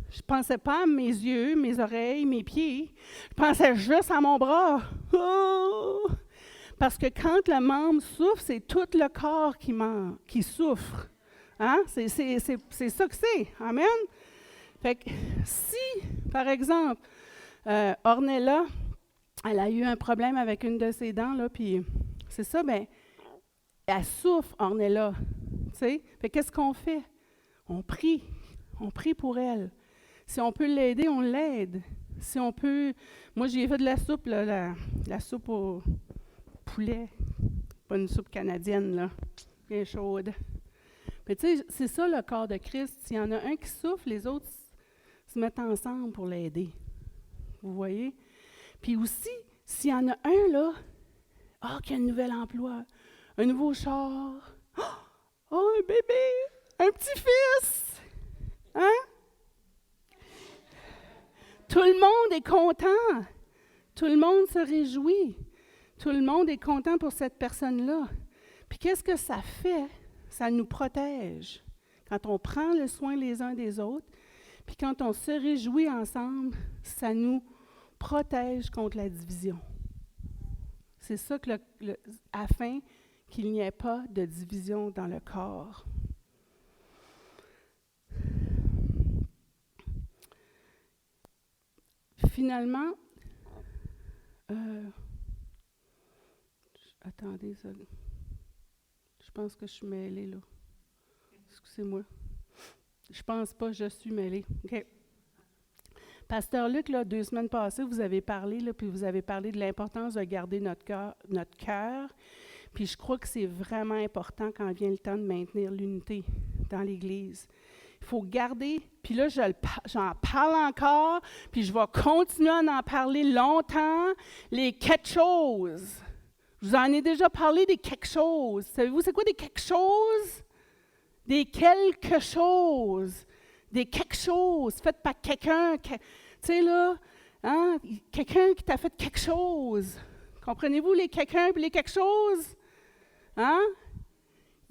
Je ne pensais pas à mes yeux, mes oreilles, mes pieds. Je pensais juste à mon bras. Oh! Parce que quand le membre souffre, c'est tout le corps qui souffre. Hein? C'est ça que c'est. Amen? Fait que si, par exemple, Ornella, elle a eu un problème avec une de ses dents, là, puis c'est ça, bien, elle souffre, Ornella. Tu sais? Fait qu'est-ce qu'on fait? On prie. On prie pour elle. Si on peut l'aider, on l'aide. Si on peut... Moi, j'ai fait de la soupe, là, la soupe au poulet. Pas une soupe canadienne, là. Bien chaude. Mais tu sais, c'est ça le corps de Christ. S'il y en a un qui souffre, les autres se mettent ensemble pour l'aider. Vous voyez? Puis aussi, s'il y en a un, là, qui a un nouvel emploi, un nouveau char, un bébé, un petit-fils, hein? Tout le monde est content. Tout le monde se réjouit. Tout le monde est content pour cette personne-là. Puis qu'est-ce que ça fait? Ça nous protège. Quand on prend le soin les uns des autres, puis quand on se réjouit ensemble, ça nous protège contre la division. C'est ça que afin qu'il n'y ait pas de division dans le corps. Finalement, attendez, ça, je pense que je suis mêlée, là. Excusez-moi. Je pense pas, je suis mêlée. OK. Pasteur Luc, là, 2 semaines passées, vous avez parlé, là, puis vous avez parlé de l'importance de garder notre cœur. Puis je crois que c'est vraiment important quand vient le temps de maintenir l'unité dans l'Église. Il faut garder, puis là, j'en parle encore, puis je vais continuer à en parler longtemps, les quelque chose. Je vous en ai déjà parlé des quelque chose. Savez-vous, c'est quoi des quelque chose? Des quelque chose. Des quelque chose faites par quelqu'un. Tu sais, là, hein, quelqu'un qui t'a fait quelque chose. Comprenez-vous les quelqu'un et les quelque chose? Hein?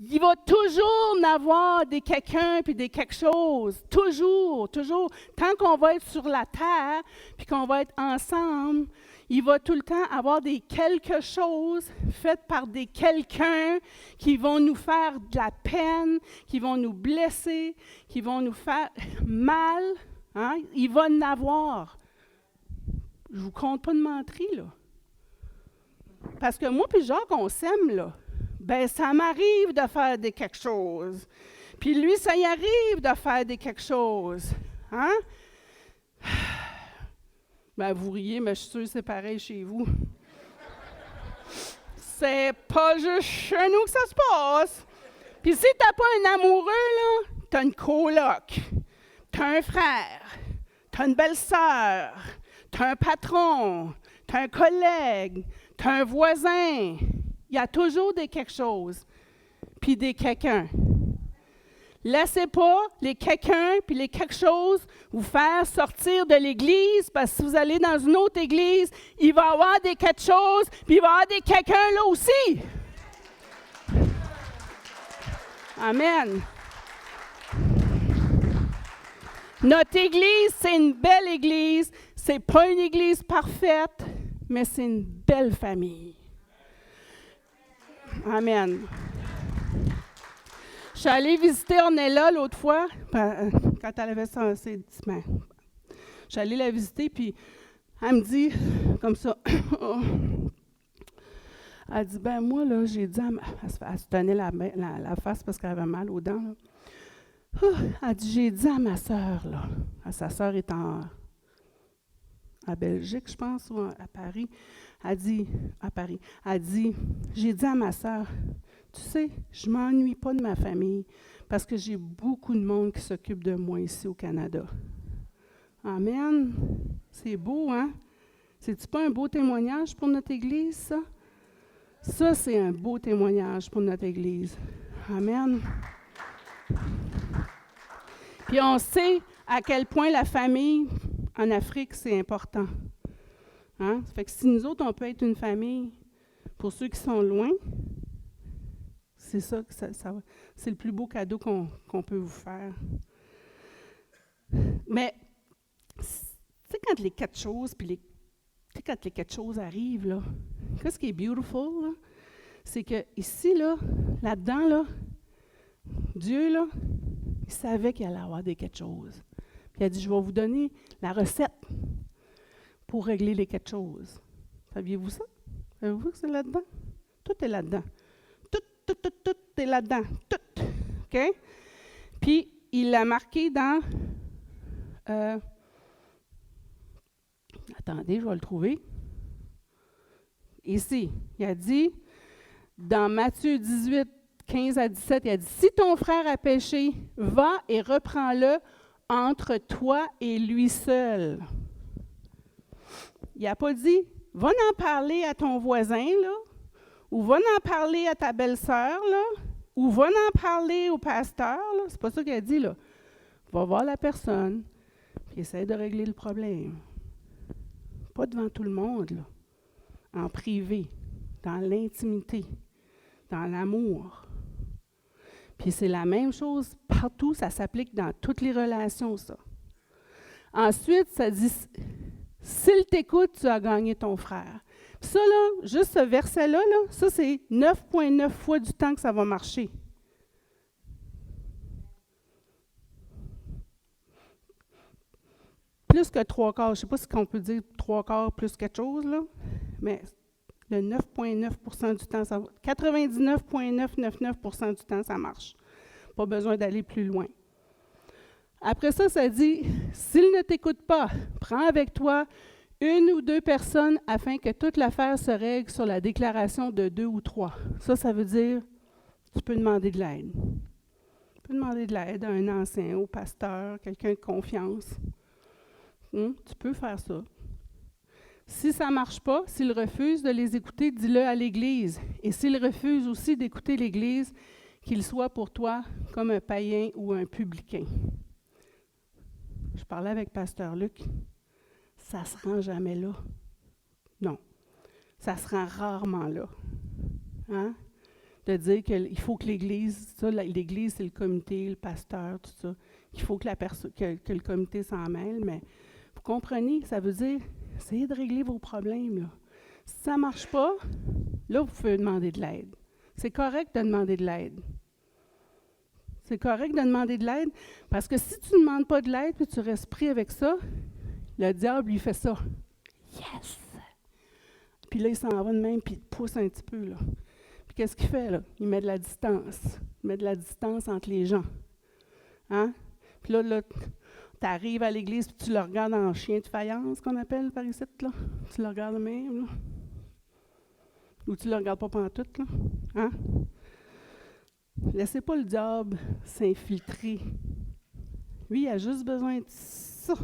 Il va toujours en avoir des quelqu'un puis des quelque chose. Toujours, toujours. Tant qu'on va être sur la terre puis qu'on va être ensemble, il va tout le temps avoir des quelque chose faites par des quelqu'un qui vont nous faire de la peine, qui vont nous blesser, qui vont nous faire mal. Hein? Il va en avoir. Je ne vous compte pas de menterie, là. Parce que moi puis Jacques, on s'aime, là. Ben, ça m'arrive de faire des quelque chose. Puis lui, ça y arrive de faire des quelque chose. Hein? Ben, vous riez, mais je suis sûre que c'est pareil chez vous. C'est pas juste chez nous que ça se passe. Puis si t'as pas un amoureux, là, t'as une coloc, t'as un frère, t'as une belle-sœur, t'as un patron, tu as un collègue, tu as un voisin. Il y a toujours des quelque chose, puis des quelqu'un. Laissez pas les quelqu'un puis les quelque chose vous faire sortir de l'église, parce que si vous allez dans une autre église, il va y avoir des quelque chose, puis il va y avoir des quelqu'un là aussi. Amen. Notre église, c'est une belle église. C'est pas une église parfaite, mais c'est une belle famille. Amen. Je suis allée visiter Ornella l'autre fois, quand elle avait ses 10 semaines. Je suis allée la visiter, puis elle me dit, comme ça, elle dit, ben moi, là, j'ai dit, elle se tenait la face parce qu'elle avait mal aux dents, là. Elle dit, j'ai dit à ma sœur, là, sa sœur est en Belgique, je pense, ou à Paris. Elle dit, à Paris, elle dit, j'ai dit à ma sœur, tu sais, je ne m'ennuie pas de ma famille parce que j'ai beaucoup de monde qui s'occupe de moi ici au Canada. Amen. C'est beau, hein? C'est-tu pas un beau témoignage pour notre Église, ça? Ça, c'est un beau témoignage pour notre Église. Amen. Puis on sait à quel point la famille en Afrique, c'est important. Hein? Ça fait que si nous autres, on peut être une famille, pour ceux qui sont loin, c'est ça, c'est le plus beau cadeau qu'on peut vous faire. Mais, tu sais, quand les quatre choses, puis quand les quatre choses arrivent, là, qu'est-ce qui est beautiful, là, c'est que ici, là, là-dedans, là, Dieu, là, il savait qu'il allait avoir des quatre choses. Puis il a dit, je vais vous donner la recette pour régler les quatre choses. Saviez-vous ça? Savez-vous que c'est là-dedans? Tout est là-dedans. Tout est là-dedans. Tout. OK? Puis, il l'a marqué dans... attendez, je vais le trouver. Ici, il a dit, dans Matthieu 18, 15 à 17, il a dit, « Si ton frère a péché, va et reprends-le entre toi et lui seul. » Il n'a pas dit, « Va en parler à ton voisin, là, ou va en parler à ta belle-sœur, là, ou va en parler au pasteur, là. » C'est pas ça qu'il a dit, là. Va voir la personne, puis essaie de régler le problème. Pas devant tout le monde, là. En privé, dans l'intimité, dans l'amour. Puis c'est la même chose partout, ça s'applique dans toutes les relations, ça. Ensuite, ça dit, s'il t'écoute, tu as gagné ton frère. Puis ça, là, juste ce verset-là, là, ça, c'est 9,9 fois du temps que ça va marcher. Plus que 3/4, je ne sais pas si on peut dire 3/4 plus quelque chose, là, mais le 9,9% du temps, ça va. 99,999% du temps, ça marche. Pas besoin d'aller plus loin. Après ça, ça dit, s'il ne t'écoute pas, prends avec toi 1 ou 2 personnes afin que toute l'affaire se règle sur la déclaration de 2 ou 3. Ça veut dire, tu peux demander de l'aide. Tu peux demander de l'aide à un ancien, au pasteur, quelqu'un de confiance. Tu peux faire ça. Si ça ne marche pas, s'il refuse de les écouter, dis-le à l'Église. Et s'il refuse aussi d'écouter l'Église, qu'il soit pour toi comme un païen ou un publicain. Je parlais avec Pasteur Luc. Ça ne se rend jamais là. Non. Ça se rend rarement là. Hein? De dire qu'il faut que l'Église, ça, l'Église, c'est le comité, le pasteur, tout ça. Il faut que le comité s'en mêle, mais vous comprenez, ça veut dire, essayez de régler vos problèmes, là. Si ça ne marche pas, là, vous pouvez demander de l'aide. C'est correct de demander de l'aide. C'est correct de demander de l'aide, parce que si tu ne demandes pas de l'aide, puis tu restes pris avec ça, le diable, lui fait ça. Yes! Puis là, il s'en va de même, puis il te pousse un petit peu, là. Puis qu'est-ce qu'il fait, là? Il met de la distance. Il met de la distance entre les gens. Hein? Puis là tu arrives à l'église, puis tu le regardes en chien de faïence, qu'on appelle par ici, là. Tu le regardes même, là. Ou tu le regardes pas pantoute, là. Hein? Laissez pas le diable s'infiltrer. Lui, il a juste besoin de ça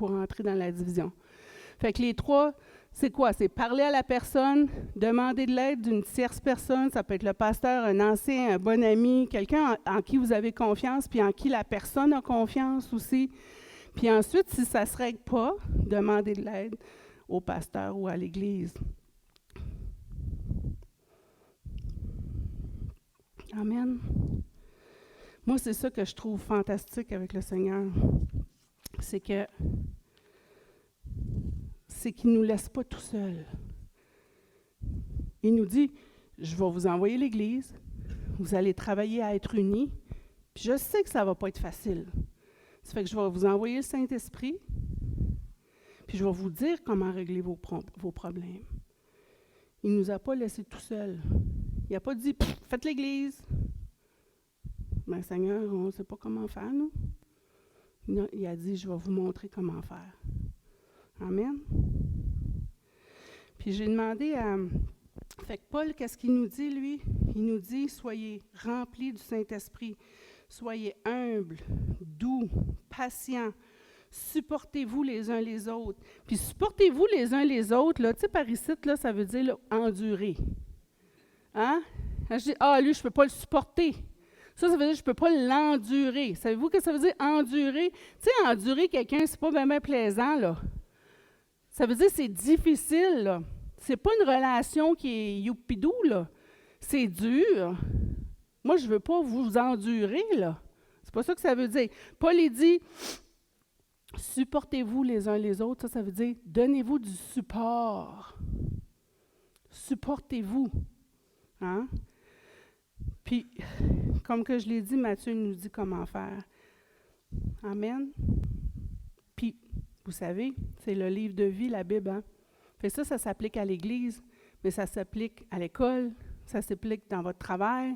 pour entrer dans la division. Fait que les 3, c'est quoi? C'est parler à la personne, demander de l'aide d'une tierce personne, ça peut être le pasteur, un ancien, un bon ami, quelqu'un en qui vous avez confiance, puis en qui la personne a confiance aussi. Puis ensuite, si ça ne se règle pas, demandez de l'aide au pasteur ou à l'Église. Amen. Moi, c'est ça que je trouve fantastique avec le Seigneur. C'est qu'il ne nous laisse pas tout seuls. Il nous dit, je vais vous envoyer l'Église, vous allez travailler à être unis, puis je sais que ça ne va pas être facile. Ça fait que je vais vous envoyer le Saint-Esprit, puis je vais vous dire comment régler vos problèmes. Il ne nous a pas laissés tout seuls. Il n'a pas dit, faites l'Église. Ben, Seigneur, on ne sait pas comment faire, nous. Il a dit, je vais vous montrer comment faire. Amen. Puis j'ai demandé à... Fait que Paul, qu'est-ce qu'il nous dit, lui? Il nous dit, soyez remplis du Saint-Esprit. Soyez humbles, doux, patients. Supportez-vous les uns les autres. Puis supportez-vous les uns les autres, là, tu sais, par ici, là, ça veut dire là, endurer. Hein? Je dis, lui, je ne peux pas le supporter. Ça veut dire que je ne peux pas l'endurer. Savez-vous ce que ça veut dire, endurer? Tu sais, endurer quelqu'un, c'est pas bien plaisant, là. Ça veut dire que c'est difficile, là. C'est pas une relation qui est youpidou, là. C'est dur. Moi, je ne veux pas vous endurer, là. C'est pas ça que ça veut dire. Paul, il dit, supportez-vous les uns les autres. Ça veut dire, donnez-vous du support. Supportez-vous. Hein? Puis, comme que je l'ai dit, Matthieu nous dit comment faire. Amen. Puis, vous savez, c'est le livre de vie, la Bible. Hein? Fait ça s'applique à l'Église, mais ça s'applique à l'école, ça s'applique dans votre travail,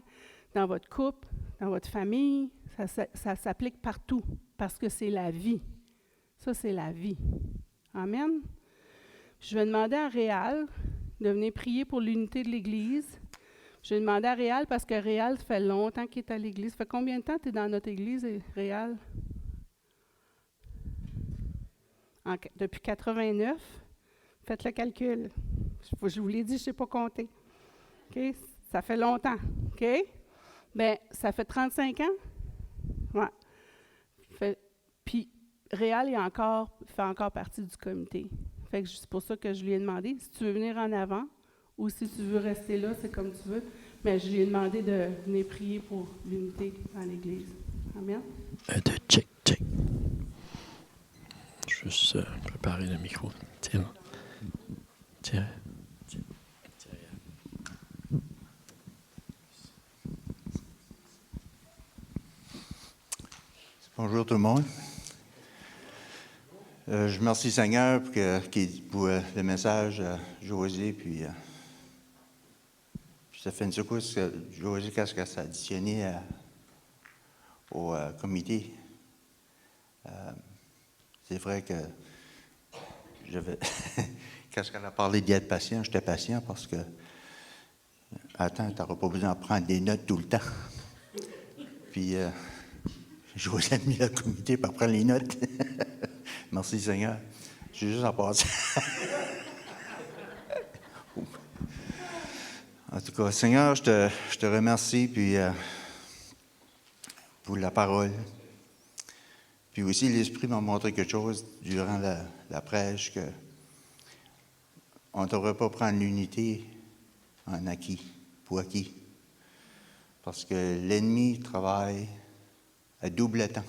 dans votre couple, dans votre famille. Ça s'applique partout, parce que c'est la vie. Ça, c'est la vie. Amen. Je vais demander à Réal de venir prier pour l'unité de l'Église. Je vais demander à Réal, parce que Réal, ça fait longtemps qu'il est à l'Église. Ça fait combien de temps tu es dans notre Église, Réal? Depuis 89. Faites le calcul. Je vous l'ai dit, je ne sais pas compter. OK? Ça fait longtemps. OK? Bien, ça fait 35 ans? Ouais. Puis, Réal fait encore partie du comité. Fait que c'est pour ça que je lui ai demandé, si tu veux venir en avant ou si tu veux rester là, c'est comme tu veux. Mais je lui ai demandé de venir prier pour l'unité dans l'Église. Amen. Check. Juste préparer le micro. Tiens. Bonjour tout le monde. Je remercie le Seigneur pour le message à José, puis ça fait une secousse, José, qu'est-ce que ça a additionné au comité. C'est vrai que quand elle a parlé d'être patient, j'étais patient parce que, attends, tu n'auras pas besoin de prendre des notes tout le temps. Puis, José a mis le comité pour prendre les notes. Merci Seigneur. Je suis juste en passant. En tout cas, Seigneur, je te remercie puis, pour la parole. Puis aussi, l'Esprit m'a montré quelque chose durant la prêche, qu'on ne devrait pas prendre l'unité pour acquis. Parce que l'ennemi travaille à double temps,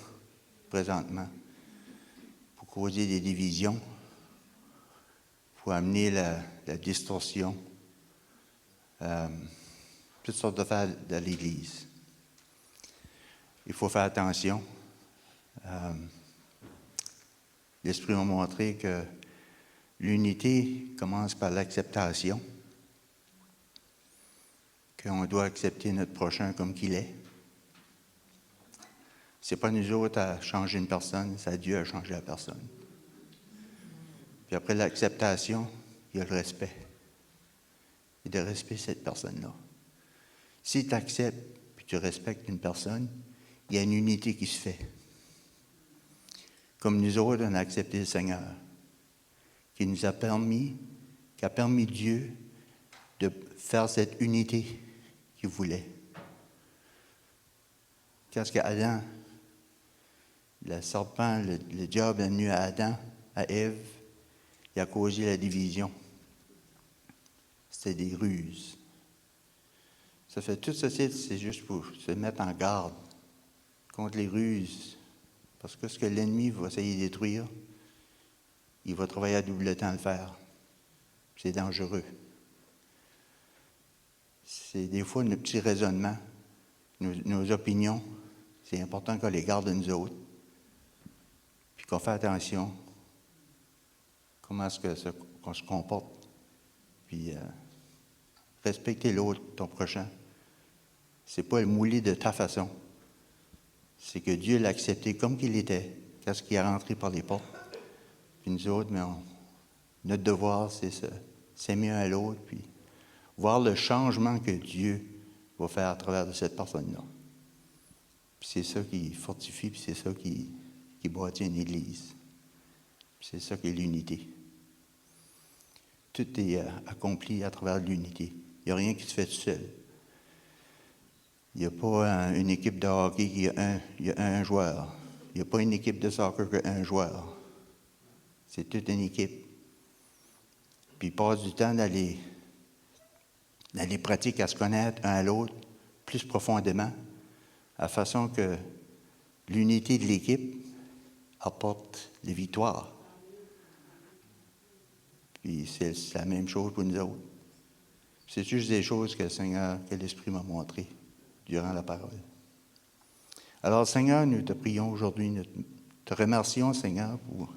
présentement, pour causer des divisions, pour amener la distorsion, toutes sortes d'affaires de l'Église. Il faut faire attention. L'Esprit m'a montré que l'unité commence par l'acceptation, qu'on doit accepter notre prochain comme qu'il est. Ce n'est pas nous autres à changer une personne, c'est Dieu à changer la personne. Puis après l'acceptation, il y a le respect. Et de respecter cette personne-là. Si tu acceptes et tu respectes une personne, il y a une unité qui se fait. comme nous autres, on a accepté le Seigneur, qui a permis Dieu de faire cette unité qu'il voulait. Qu'est-ce qu'Adam, le serpent, le diable est venu à Adam, à Ève, il a causé la division. C'était des ruses. Ça fait tout ceci, c'est juste pour se mettre en garde contre les ruses. Parce que ce que l'ennemi va essayer de détruire, il va travailler à double temps le faire. C'est dangereux. C'est des fois nos petits raisonnements, nos opinions. C'est important qu'on les garde de nous autres. Puis qu'on fait attention comment est-ce qu'on se comporte. Puis respecter l'autre, ton prochain. C'est pas le mouler de ta façon. C'est que Dieu l'a accepté comme qu'il était, quand il est rentré par les portes. Puis nous autres, mais notre devoir, c'est s'aimer un à l'autre, puis voir le changement que Dieu va faire à travers de cette personne-là. Puis c'est ça qui fortifie, puis c'est ça qui bâtit une Église. Puis c'est ça qui est l'unité. Tout est accompli à travers l'unité. Il n'y a rien qui se fait tout seul. Il n'y a pas une équipe de hockey qui il y a un joueur. Il n'y a pas une équipe de soccer qui a un joueur. C'est toute une équipe. Puis il passe du temps d'aller pratiquer à se connaître un à l'autre plus profondément, à façon que l'unité de l'équipe apporte les victoires. Puis c'est la même chose pour nous autres. C'est juste des choses que l'Esprit m'a montrées durant la parole. Alors, Seigneur, nous te prions aujourd'hui, nous te remercions, Seigneur, pour,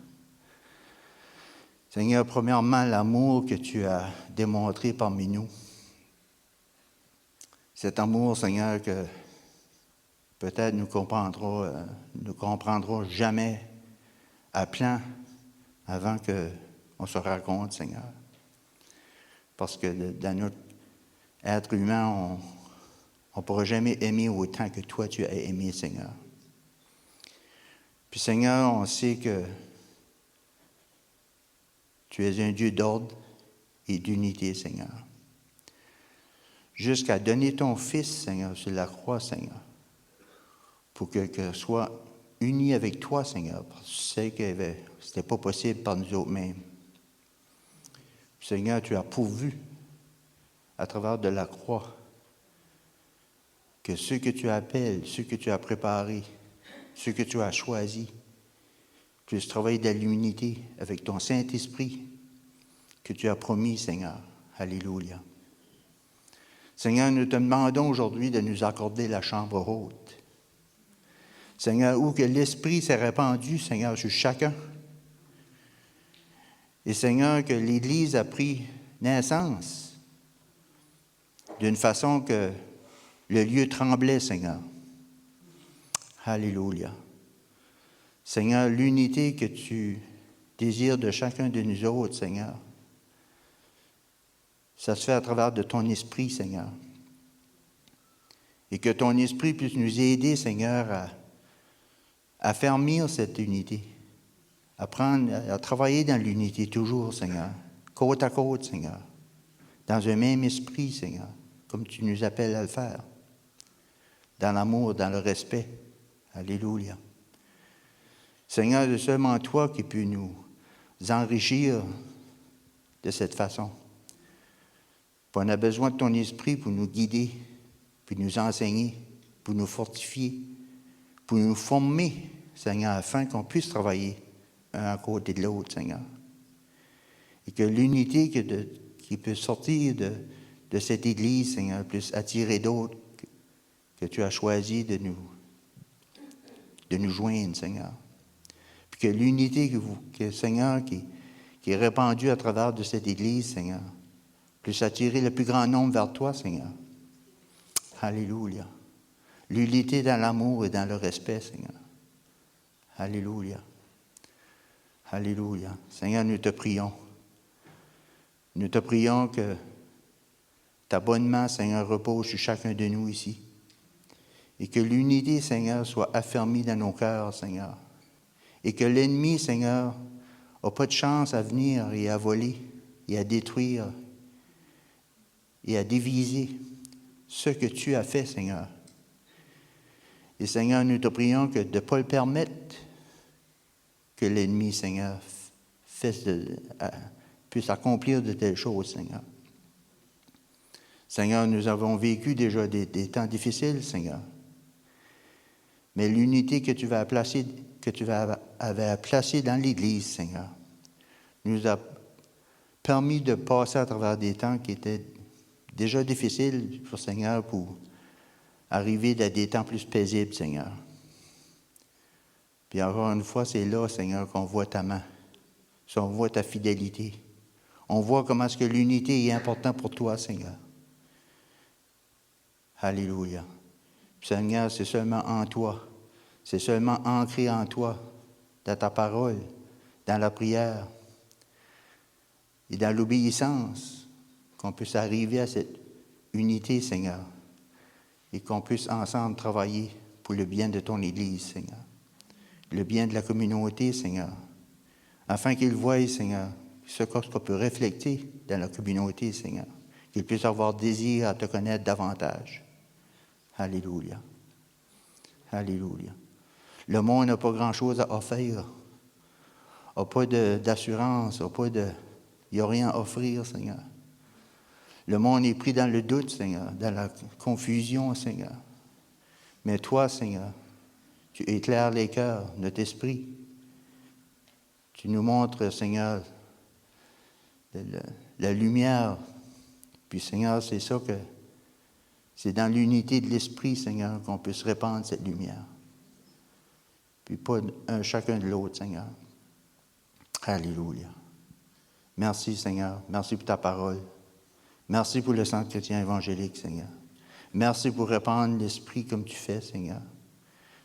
Seigneur, premièrement, l'amour que tu as démontré parmi nous. Cet amour, Seigneur, que peut-être nous comprendrons jamais à plein avant qu'on se raconte, Seigneur. Parce que dans notre être humain, on ne pourra jamais aimer autant que toi tu as aimé, Seigneur. Puis, Seigneur, on sait que tu es un Dieu d'ordre et d'unité, Seigneur. Jusqu'à donner ton Fils, Seigneur, sur la croix, Seigneur, pour que soit uni avec toi, Seigneur, parce que tu sais que ce n'était pas possible par nous autres-mêmes. Seigneur, tu as pourvu, à travers de la croix, que ceux que tu appelles, ceux que tu as préparés, ceux que tu as choisis, puissent travailler dans l'unité avec ton Saint-Esprit que tu as promis, Seigneur. Alléluia. Seigneur, nous te demandons aujourd'hui de nous accorder la chambre haute. Seigneur, où que l'Esprit s'est répandu, Seigneur, sur chacun. Et Seigneur, que l'Église a pris naissance d'une façon que le lieu tremblait, Seigneur. Alléluia. Seigneur, l'unité que tu désires de chacun de nous autres, Seigneur, ça se fait à travers de ton esprit, Seigneur. Et que ton esprit puisse nous aider, Seigneur, à affermir cette unité, à travailler dans l'unité toujours, Seigneur, côte à côte, Seigneur, dans un même esprit, Seigneur, comme tu nous appelles à le faire, dans l'amour, dans le respect. Alléluia. Seigneur, c'est seulement toi qui peux nous enrichir de cette façon. Puis on a besoin de ton esprit pour nous guider, pour nous enseigner, pour nous fortifier, pour nous former, Seigneur, afin qu'on puisse travailler un à côté de l'autre, Seigneur. Et que l'unité qui peut sortir de cette Église, Seigneur, puisse attirer d'autres que tu as choisi de nous joindre, Seigneur. Puis que l'unité Seigneur, qui est répandue à travers de cette Église, Seigneur, puisse attirer le plus grand nombre vers toi, Seigneur. Alléluia. L'unité dans l'amour et dans le respect, Seigneur. Alléluia. Alléluia. Seigneur, nous te prions. Nous te prions que ta bonne main, Seigneur, repose sur chacun de nous ici. Et que l'unité, Seigneur, soit affermie dans nos cœurs, Seigneur. Et que l'ennemi, Seigneur, n'a pas de chance à venir et à voler et à détruire et à diviser ce que tu as fait, Seigneur. Et Seigneur, nous te prions que de ne pas le permettre que l'ennemi, Seigneur, puisse accomplir de telles choses, Seigneur. Seigneur, nous avons vécu déjà des temps difficiles, Seigneur. Mais l'unité que tu avais placée dans l'Église, Seigneur, nous a permis de passer à travers des temps qui étaient déjà difficiles, Seigneur, pour arriver à des temps plus paisibles, Seigneur. Puis encore une fois, c'est là, Seigneur, qu'on voit ta main, on voit ta fidélité. On voit comment est-ce que l'unité est importante pour toi, Seigneur. Alléluia. Seigneur, c'est seulement en toi. C'est seulement ancré en toi, dans ta parole, dans la prière et dans l'obéissance qu'on puisse arriver à cette unité, Seigneur, et qu'on puisse ensemble travailler pour le bien de ton Église, Seigneur, le bien de la communauté, Seigneur, afin qu'ils voient, Seigneur, ce qu'on peut refléter dans la communauté, Seigneur, qu'ils puissent avoir désir à te connaître davantage. Alléluia. Alléluia. Le monde n'a pas grand-chose à offrir, n'a pas d'assurance, il n'y a rien à offrir, Seigneur. Le monde est pris dans le doute, Seigneur, dans la confusion, Seigneur. Mais toi, Seigneur, tu éclaires les cœurs, notre esprit. Tu nous montres, Seigneur, la lumière. Puis, Seigneur, c'est ça que c'est dans l'unité de l'esprit, Seigneur, qu'on puisse répandre cette lumière. Puis pas chacun de l'autre, Seigneur. Alléluia. Merci, Seigneur. Merci pour ta parole. Merci pour le Centre chrétien évangélique, Seigneur. Merci pour répandre l'esprit comme tu fais, Seigneur.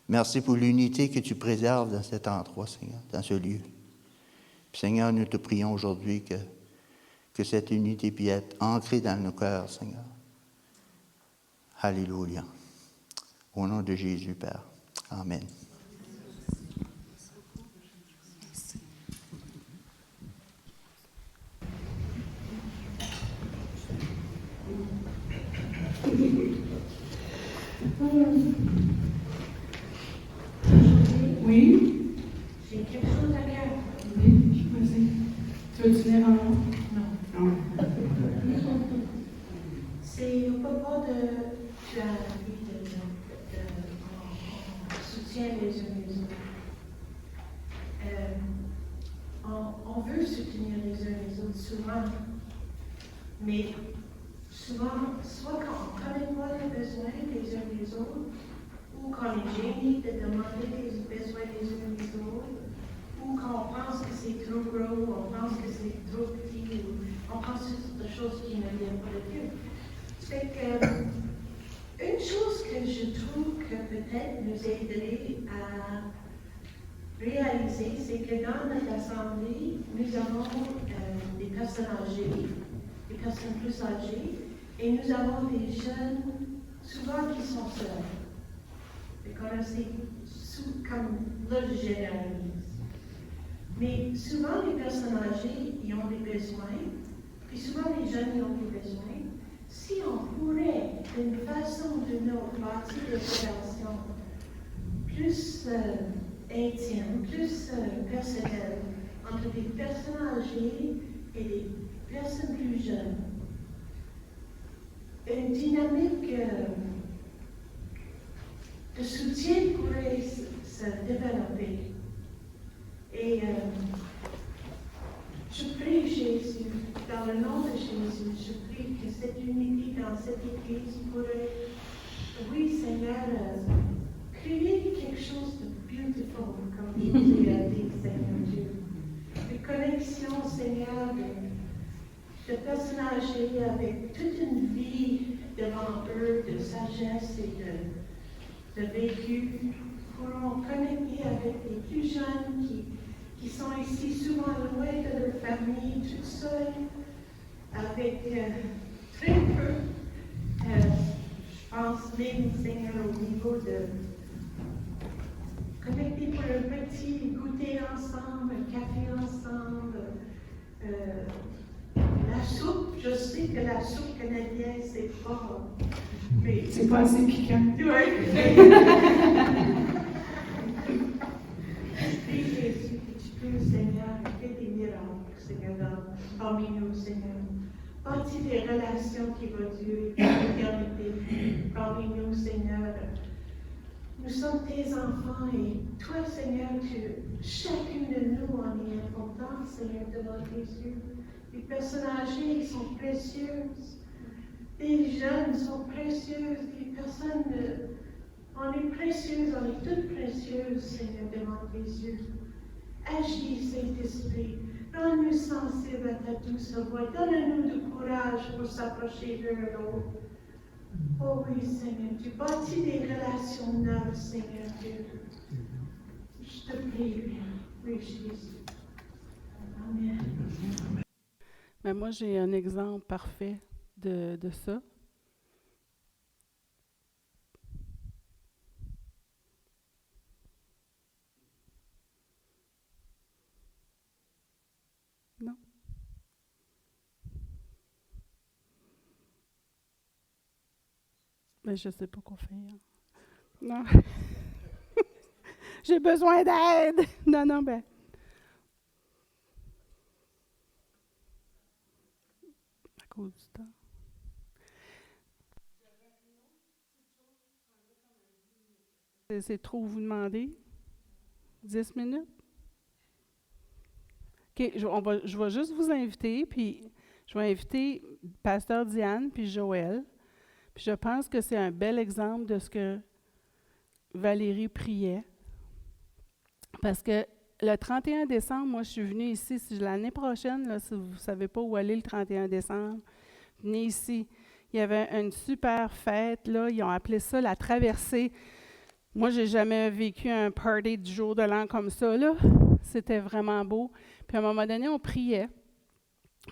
Merci pour l'unité que tu préserves dans cet endroit, Seigneur, dans ce lieu. Puis, Seigneur, nous te prions aujourd'hui que cette unité puisse être ancrée dans nos cœurs, Seigneur. Alléluia. Au nom de Jésus, Père. Amen. Oui. J'ai quelque chose à cœur. Oui, vas-y. Tu veux venir en haut? Non. C'est au propos de la vie on soutient les uns les autres. On veut soutenir les uns les autres souvent, mais souvent, soit quand on ne connaît pas les besoins des uns des autres, ou quand on est gêné de demander les besoins des uns des autres, ou quand on pense que c'est trop gros, on pense que c'est trop petit, ou on pense de choses qui ne viennent pas de Dieu. C'est que une chose que je trouve que peut-être nous aiderait à réaliser, c'est que dans notre assemblée, nous avons des personnes âgées, des personnes plus âgées, et nous avons des jeunes, souvent qui sont seuls. Et qu'on essaie, comme là, je généralise. Mais souvent, les personnes âgées, ils ont des besoins, puis souvent, les jeunes, ils ont des besoins. Si on pourrait, d'une façon ou d'une autre, bâtir des relations plus intimes, plus personnelles, entre des personnes âgées et des personnes plus jeunes, une dynamique de soutien pourrait se développer. Et je prie Jésus, dans le nom de Jésus, je prie que cette unité dans cette Église pourrait, oui Seigneur, créer quelque chose de beautiful, comme tu as dit, Seigneur Dieu. De connexion, Seigneur, de personnes âgées avec toute une vie devant eux, de sagesse et de vécu, pourront connecter avec les plus jeunes qui sont ici souvent loin de leur famille, toutes seules, avec très peu, je pense même, Seigneur, au niveau de connecter pour un petit goûter ensemble, un café ensemble. La soupe, je sais que la soupe canadienne, c'est pas. Mais C'est pas assez piquant. oui. Prie Jésus que tu peux, Seigneur, faire des miracles, Seigneur, parmi nous, Seigneur. Bâtis des relations qui vont durer pour l'éternité parmi nous, Seigneur. Nous sommes tes enfants et toi, Seigneur, chacune de nous en est important, Seigneur, devant tes yeux. Les personnes âgées sont précieuses. Les jeunes sont précieuses. Les personnes, on est précieuses, on est toutes précieuses, Seigneur, devant tes yeux. Agis, Saint-Esprit. Rends-nous sensibles à ta douce voix. Donne-nous du courage pour s'approcher l'un de l'autre. Oh oui, Seigneur, tu bâtis des relations neuves, Seigneur Dieu. Je te prie, oui, Jésus. Amen. Mais moi, j'ai un exemple parfait de ça. Non. Mais je ne sais pas quoi faire. Non. J'ai besoin d'aide. Non, ben. À cause du temps. C'est trop vous demander? 10 minutes? OK, je vais juste vous inviter, puis je vais inviter Pasteur Diane puis Joël. Puis je pense que c'est un bel exemple de ce que Valérie priait. Parce que le 31 décembre, moi, je suis venue ici. L'année prochaine, là, si vous ne savez pas où aller le 31 décembre, venez ici. Il y avait une super fête, là. Ils ont appelé ça la traversée. Moi, je n'ai jamais vécu un party du jour de l'an comme ça, là. C'était vraiment beau. Puis à un moment donné, on priait.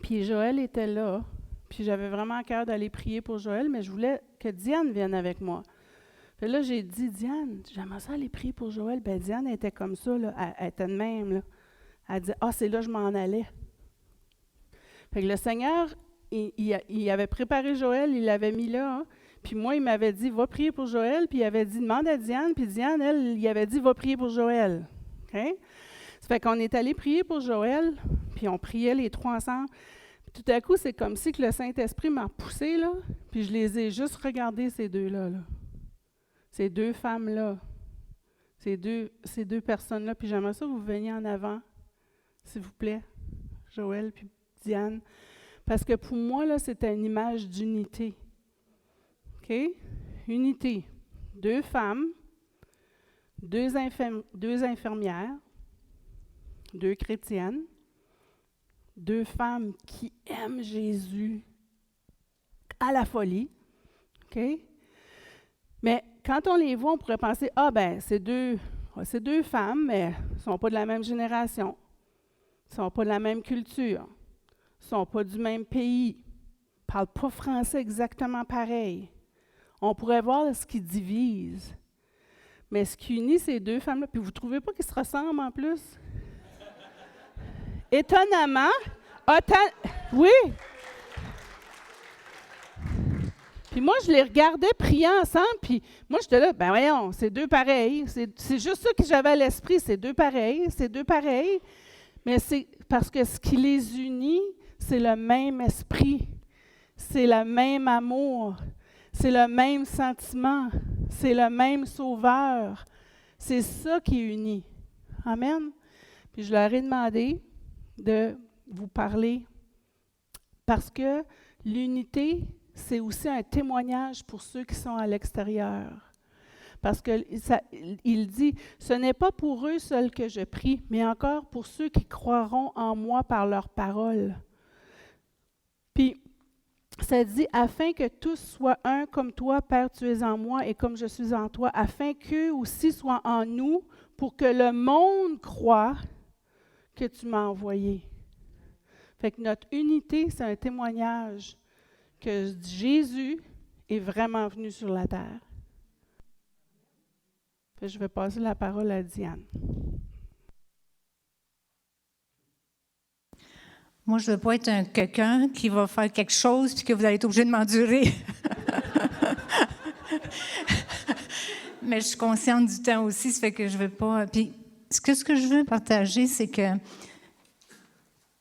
Puis Joël était là. Puis j'avais vraiment à cœur d'aller prier pour Joël, mais je voulais que Diane vienne avec moi. Puis là, j'ai dit, Diane, j'aimerais ça aller prier pour Joël. Bien, Diane était comme ça, là. Elle était de même, là. Elle dit, c'est là que je m'en allais. Fait que le Seigneur, il avait préparé Joël, il l'avait mis là, hein. Puis moi, il m'avait dit, va prier pour Joël. Puis il avait dit, demande à Diane. Puis Diane, elle, il avait dit, va prier pour Joël. OK? Ça fait qu'on est allé prier pour Joël, puis on priait les trois ensemble. Puis tout à coup, c'est comme si que le Saint-Esprit m'a poussé, là, puis je les ai juste regardés, ces deux-là, là. Ces deux femmes-là, ces deux personnes-là. Puis j'aimerais ça que vous veniez en avant, s'il vous plaît, Joël puis Diane. Parce que pour moi, là, c'était une image d'unité. OK? Unité. Deux femmes, deux infirmières, deux chrétiennes, deux femmes qui aiment Jésus à la folie. OK? Mais quand on les voit, on pourrait penser, c'est deux femmes, mais elles ne sont pas de la même génération, elles ne sont pas de la même culture, elles ne sont pas du même pays, elles ne parlent pas français exactement pareil. On pourrait voir ce qui divise. Mais ce qui unit ces deux femmes-là, puis vous ne trouvez pas qu'ils se ressemblent en plus? Étonnamment, oui. Puis moi, je les regardais prier ensemble, puis moi, j'étais là, voyons, c'est deux pareils. C'est juste ça que j'avais à l'esprit, c'est deux pareils. Mais c'est parce que ce qui les unit, c'est le même esprit, c'est le même amour, c'est le même sentiment, c'est le même sauveur. C'est ça qui unit. Amen. Puis je leur ai demandé de vous parler parce que l'unité, c'est aussi un témoignage pour ceux qui sont à l'extérieur. Parce qu'il dit, ce n'est pas pour eux seuls que je prie, mais encore pour ceux qui croiront en moi par leur parole. Puis, ça dit, afin que tous soient un comme toi, Père, tu es en moi et comme je suis en toi, afin qu'eux aussi soient en nous, pour que le monde croie que tu m'as envoyé. Fait que notre unité, c'est un témoignage que Jésus est vraiment venu sur la terre. Fait que je vais passer la parole à Diane. Moi, je ne veux pas être quelqu'un qui va faire quelque chose puis que vous allez être obligé de m'endurer. Mais je suis consciente du temps aussi, ça fait que je ne veux pas... Puis, ce que je veux partager, c'est que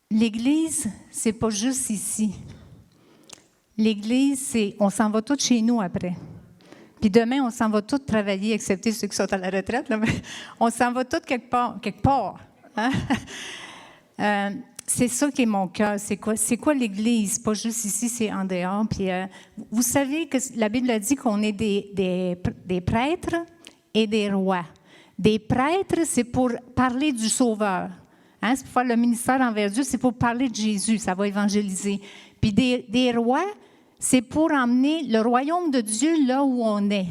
l'Église, c'est pas juste ici. L'Église, c'est... On s'en va tous chez nous après. Puis demain, on s'en va tous travailler, excepté ceux qui sont à la retraite, là, mais on s'en va tous quelque part. Hein? C'est ça qui est mon cœur. C'est quoi l'Église? Pas juste ici, c'est en dehors. Puis, vous savez que la Bible a dit qu'on est des prêtres et des rois. Des prêtres, c'est pour parler du Sauveur. Hein? C'est pour faire le ministère envers Dieu, c'est pour parler de Jésus, ça va évangéliser. Puis des rois, c'est pour emmener le royaume de Dieu là où on est.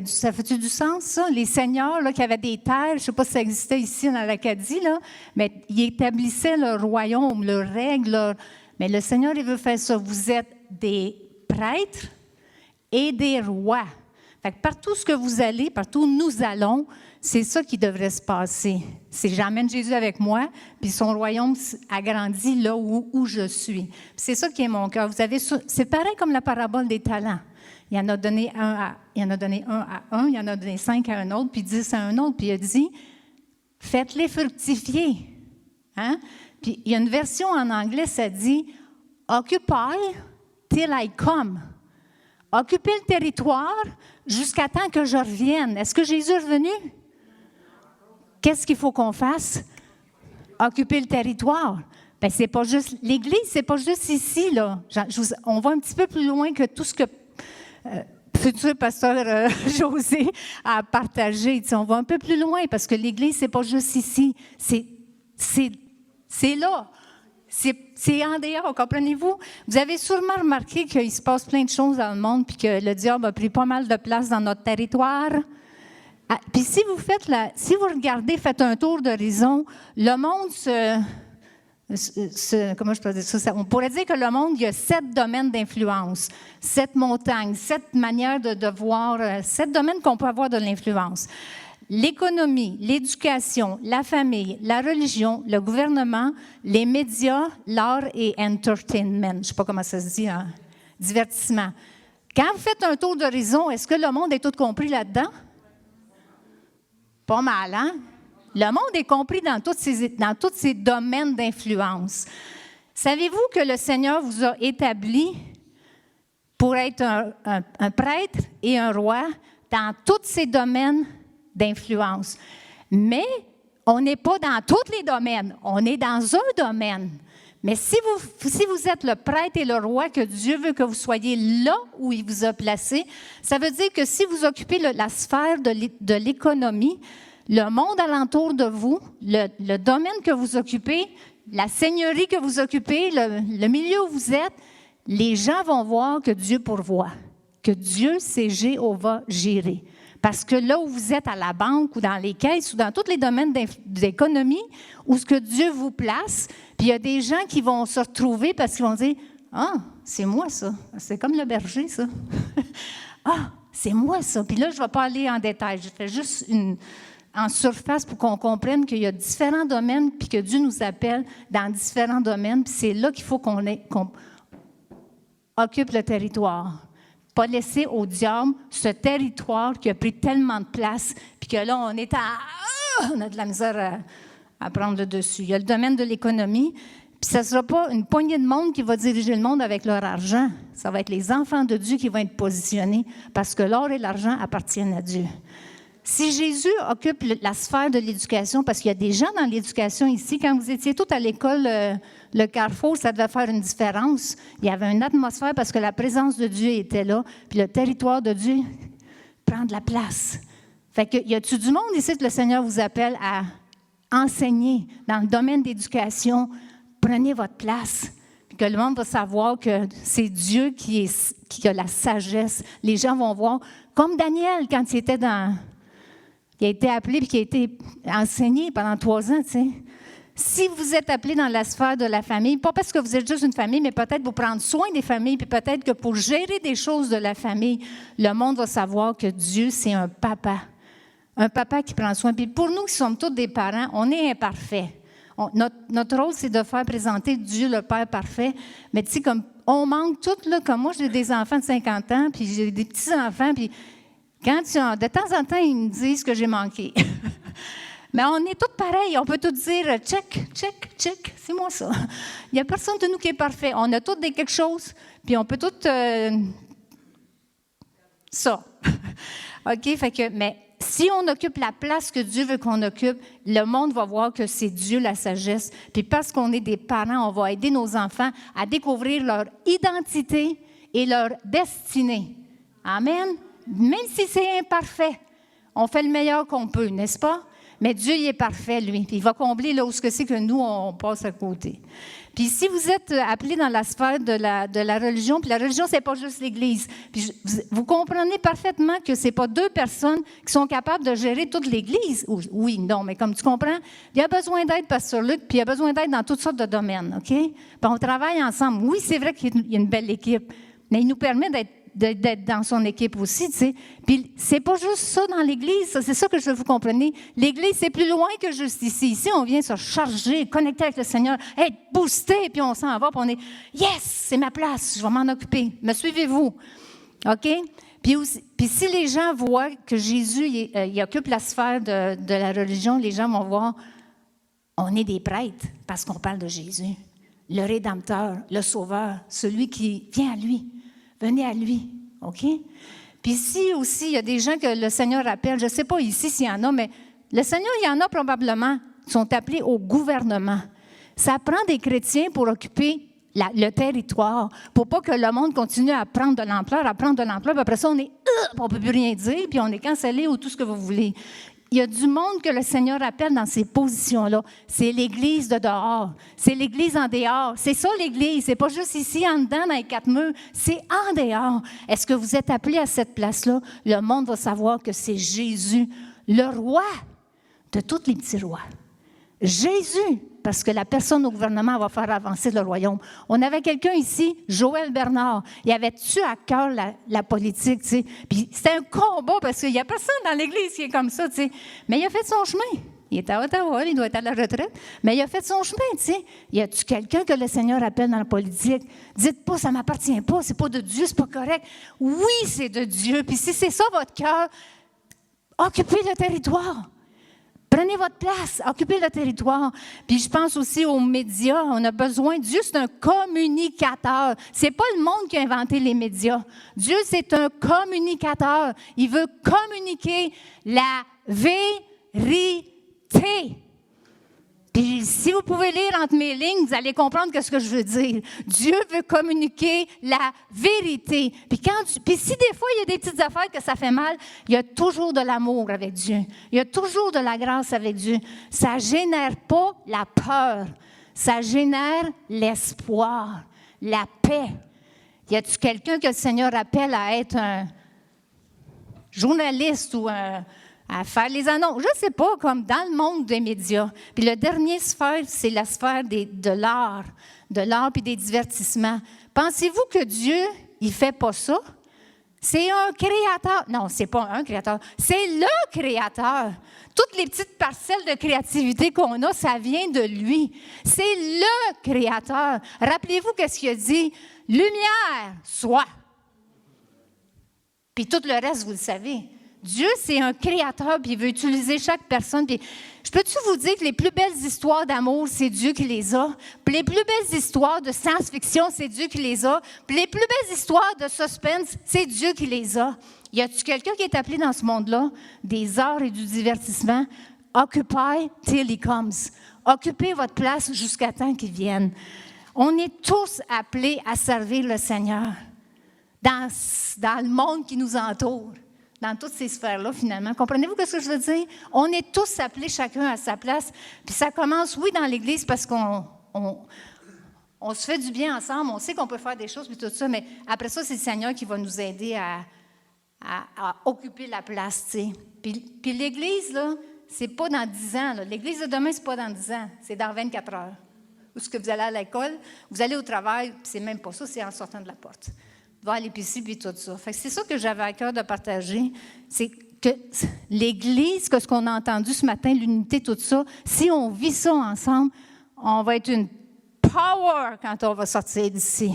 Ça fait-tu du sens, ça? Les seigneurs là, qui avaient des terres, je ne sais pas si ça existait ici dans l'Acadie, là, mais ils établissaient leur royaume, leurs règles. Mais le Seigneur, il veut faire ça. Vous êtes des prêtres et des rois. Fait que partout ce que vous allez, partout où nous allons, c'est ça qui devrait se passer. C'est j'emmène Jésus avec moi, puis son royaume agrandit là où je suis. Puis c'est ça qui est mon cœur. C'est pareil comme la parabole des talents. Il en a donné un à un, il en a donné 5 à un autre, puis 10 à un autre, puis il a dit « Faites-les fructifier. Hein? » Puis il y a une version en anglais, ça dit « Occupy till I come. » Occupez le territoire jusqu'à temps que je revienne. Est-ce que Jésus est revenu? Qu'est-ce qu'il faut qu'on fasse? Occuper le territoire. Bien, c'est pas juste l'Église, c'est pas juste ici, là. On va un petit peu plus loin que tout ce que futur pasteur José a partagé. On va un peu plus loin parce que l'Église, c'est pas juste ici. C'est là. C'est en dehors, comprenez-vous? Vous avez sûrement remarqué qu'il se passe plein de choses dans le monde puis que le diable a pris pas mal de place dans notre territoire. Puis si vous regardez, faites un tour d'horizon, le monde comment je peux dire ça? On pourrait dire que le monde, il y a 7 domaines d'influence, 7 montagnes, 7 manières de voir, 7 domaines qu'on peut avoir de l'influence. L'économie, l'éducation, la famille, la religion, le gouvernement, les médias, l'art et entertainment. Je ne sais pas comment ça se dit, hein? Divertissement. Quand vous faites un tour d'horizon, est-ce que le monde est tout compris là-dedans? Pas mal, hein? Le monde est compris dans tous ces domaines d'influence. Savez-vous que le Seigneur vous a établi pour être un prêtre et un roi dans tous ces domaines d'influence? Mais on n'est pas dans tous les domaines, on est dans un domaine. Mais si vous êtes le prêtre et le roi, que Dieu veut que vous soyez là où il vous a placé, ça veut dire que si vous occupez la sphère de l'économie, le monde alentour de vous, le domaine que vous occupez, la seigneurie que vous occupez, le milieu où vous êtes, les gens vont voir que Dieu pourvoit, que Dieu, c'est Jéhovah Jireh. Parce que là où vous êtes à la banque ou dans les caisses ou dans tous les domaines d'économie, où ce que Dieu vous place, puis il y a des gens qui vont se retrouver parce qu'ils vont dire « Ah, c'est moi ça, c'est comme le berger ça. Ah, c'est moi ça. » Puis là, je ne vais pas aller en détail, je fais juste en surface pour qu'on comprenne qu'il y a différents domaines puis que Dieu nous appelle dans différents domaines. Puis c'est là qu'il faut qu'on occupe le territoire. Pas laisser au diable ce territoire qui a pris tellement de place puis que là, on a de la misère à prendre le dessus. Il y a le domaine de l'économie. Puis ça ne sera pas une poignée de monde qui va diriger le monde avec leur argent. Ça va être les enfants de Dieu qui vont être positionnés parce que l'or et l'argent appartiennent à Dieu. Si Jésus occupe la sphère de l'éducation, parce qu'il y a des gens dans l'éducation ici, quand vous étiez tous à l'école, le Carrefour, ça devait faire une différence. Il y avait une atmosphère parce que la présence de Dieu était là, puis le territoire de Dieu prend de la place. Fait que, y a-t-il du monde ici que le Seigneur vous appelle à enseigner dans le domaine d'éducation? Prenez votre place, puis que le monde va savoir que c'est Dieu qui a la sagesse. Les gens vont voir, comme Daniel, quand il était qui a été appelé et qui a été enseigné pendant 3 ans, tu sais. Si vous êtes appelé dans la sphère de la famille, pas parce que vous êtes juste une famille, mais peut-être pour prendre soin des familles, puis peut-être que pour gérer des choses de la famille, le monde va savoir que Dieu, c'est un papa qui prend soin. Puis pour nous qui sommes tous des parents, on est imparfaits. Notre rôle, c'est de faire présenter Dieu le Père parfait. Mais tu sais, comme on manque tout, là, comme moi, j'ai des enfants de 50 ans, puis j'ai des petits-enfants, puis de temps en temps, ils me disent que j'ai manqué. Mais on est tous pareils. On peut tous dire « check, check, check ». C'est moi, ça. Il n'y a personne de nous qui est parfait. On a tous des quelque chose, puis on peut tous... ça. OK? Fait que, mais si on occupe la place que Dieu veut qu'on occupe, le monde va voir que c'est Dieu la sagesse. Puis parce qu'on est des parents, on va aider nos enfants à découvrir leur identité et leur destinée. Amen? Même si c'est imparfait, on fait le meilleur qu'on peut, n'est-ce pas? Mais Dieu, il est parfait, lui. Puis il va combler là où c'est que nous, on passe à côté. Puis si vous êtes appelés dans la sphère de la religion, puis la religion, c'est pas juste l'Église. Puis vous comprenez parfaitement que c'est pas deux personnes qui sont capables de gérer toute l'Église. Oui, non, mais comme tu comprends, il y a besoin d'aide, Pasteur Luc, puis il y a besoin d'aide dans toutes sortes de domaines, OK? Puis on travaille ensemble. Oui, c'est vrai qu'il y a une belle équipe, mais il nous permet d'être dans son équipe aussi, tu sais. Puis c'est pas juste ça dans l'Église, c'est ça que je veux que vous compreniez. L'Église, c'est plus loin que juste ici. Ici, on vient se charger, connecter avec le Seigneur, être boosté, puis on s'en va, puis on est « Yes, c'est ma place, je vais m'en occuper. Me suivez-vous? » OK? Puis si les gens voient que Jésus, il occupe la sphère de la religion, les gens vont voir, on est des prêtres parce qu'on parle de Jésus, le Rédempteur, le Sauveur, celui qui vient à lui. Venez à lui, OK? Puis ici aussi, il y a des gens que le Seigneur appelle. Je ne sais pas ici s'il y en a, mais le Seigneur, il y en a probablement qui sont appelés au gouvernement. Ça prend des chrétiens pour occuper le territoire, pour pas que le monde continue à prendre de l'ampleur, puis après ça, on ne peut plus rien dire, puis on est cancellé ou tout ce que vous voulez. Il y a du monde que le Seigneur appelle dans ces positions-là. C'est l'Église de dehors. C'est l'Église en dehors. C'est ça l'Église. C'est pas juste ici, en dedans, dans les quatre murs. C'est en dehors. Est-ce que vous êtes appelés à cette place-là? Le monde va savoir que c'est Jésus, le roi de tous les petits rois. Jésus, parce que la personne au gouvernement va faire avancer le royaume. On avait quelqu'un ici, Joël Bernard. Il avait-tu à cœur la politique, tu sais? Puis c'était un combat parce qu'il n'y a personne dans l'Église qui est comme ça, tu sais. Mais il a fait son chemin. Il est à Ottawa, il doit être à la retraite. Mais il a fait son chemin, tu sais. Y a-tu quelqu'un que le Seigneur appelle dans la politique? Dites pas, ça ne m'appartient pas, c'est pas de Dieu, c'est pas correct. Oui, c'est de Dieu. Puis si c'est ça votre cœur, occupez le territoire. Prenez votre place, occupez le territoire. Puis je pense aussi aux médias. On a besoin. Dieu, c'est un communicateur. C'est pas le monde qui a inventé les médias. Dieu, c'est un communicateur. Il veut communiquer la vérité. Puis si vous pouvez lire entre mes lignes, vous allez comprendre ce que je veux dire. Dieu veut communiquer la vérité. Puis si des fois, il y a des petites affaires que ça fait mal, il y a toujours de l'amour avec Dieu. Il y a toujours de la grâce avec Dieu. Ça ne génère pas la peur. Ça génère l'espoir, la paix. Y a-t-il quelqu'un que le Seigneur appelle à être un journaliste ou à faire les annonces? Je ne sais pas, comme dans le monde des médias. Puis le dernier sphère, c'est la sphère de l'art puis des divertissements. Pensez-vous que Dieu, il ne fait pas ça? C'est un créateur. Non, c'est pas un créateur. C'est le créateur. Toutes les petites parcelles de créativité qu'on a, ça vient de lui. C'est le créateur. Rappelez-vous qu'est-ce qu'il a dit? Lumière, soit. Puis tout le reste, vous le savez. Dieu, c'est un créateur, puis il veut utiliser chaque personne. Puis, je peux-tu vous dire que les plus belles histoires d'amour, c'est Dieu qui les a? Puis les plus belles histoires de science-fiction, c'est Dieu qui les a? Puis les plus belles histoires de suspense, c'est Dieu qui les a? Y a-t-il quelqu'un qui est appelé dans ce monde-là, des arts et du divertissement? Occupy till he comes. Occupez votre place jusqu'à temps qu'il vienne. On est tous appelés à servir le Seigneur dans le monde qui nous entoure. Dans toutes ces sphères-là, finalement. Comprenez-vous ce que je veux dire? On est tous appelés chacun à sa place. Puis ça commence, oui, dans l'Église, parce qu'on se fait du bien ensemble, on sait qu'on peut faire des choses, puis tout ça, mais après ça, c'est le Seigneur qui va nous aider à occuper la place, tu sais. Puis l'Église, là, c'est pas dans 10 ans. Là. L'Église de demain, c'est pas dans 10 ans, c'est dans 24 heures. Ou ce que vous allez à l'école, vous allez au travail, puis c'est même pas ça, c'est en sortant de la porte. Va à l'épicerie, puis tout ça. Fait que c'est ça que j'avais à cœur de partager, c'est que l'Église, que ce qu'on a entendu ce matin, l'unité, tout ça, si on vit ça ensemble, on va être une power quand on va sortir d'ici.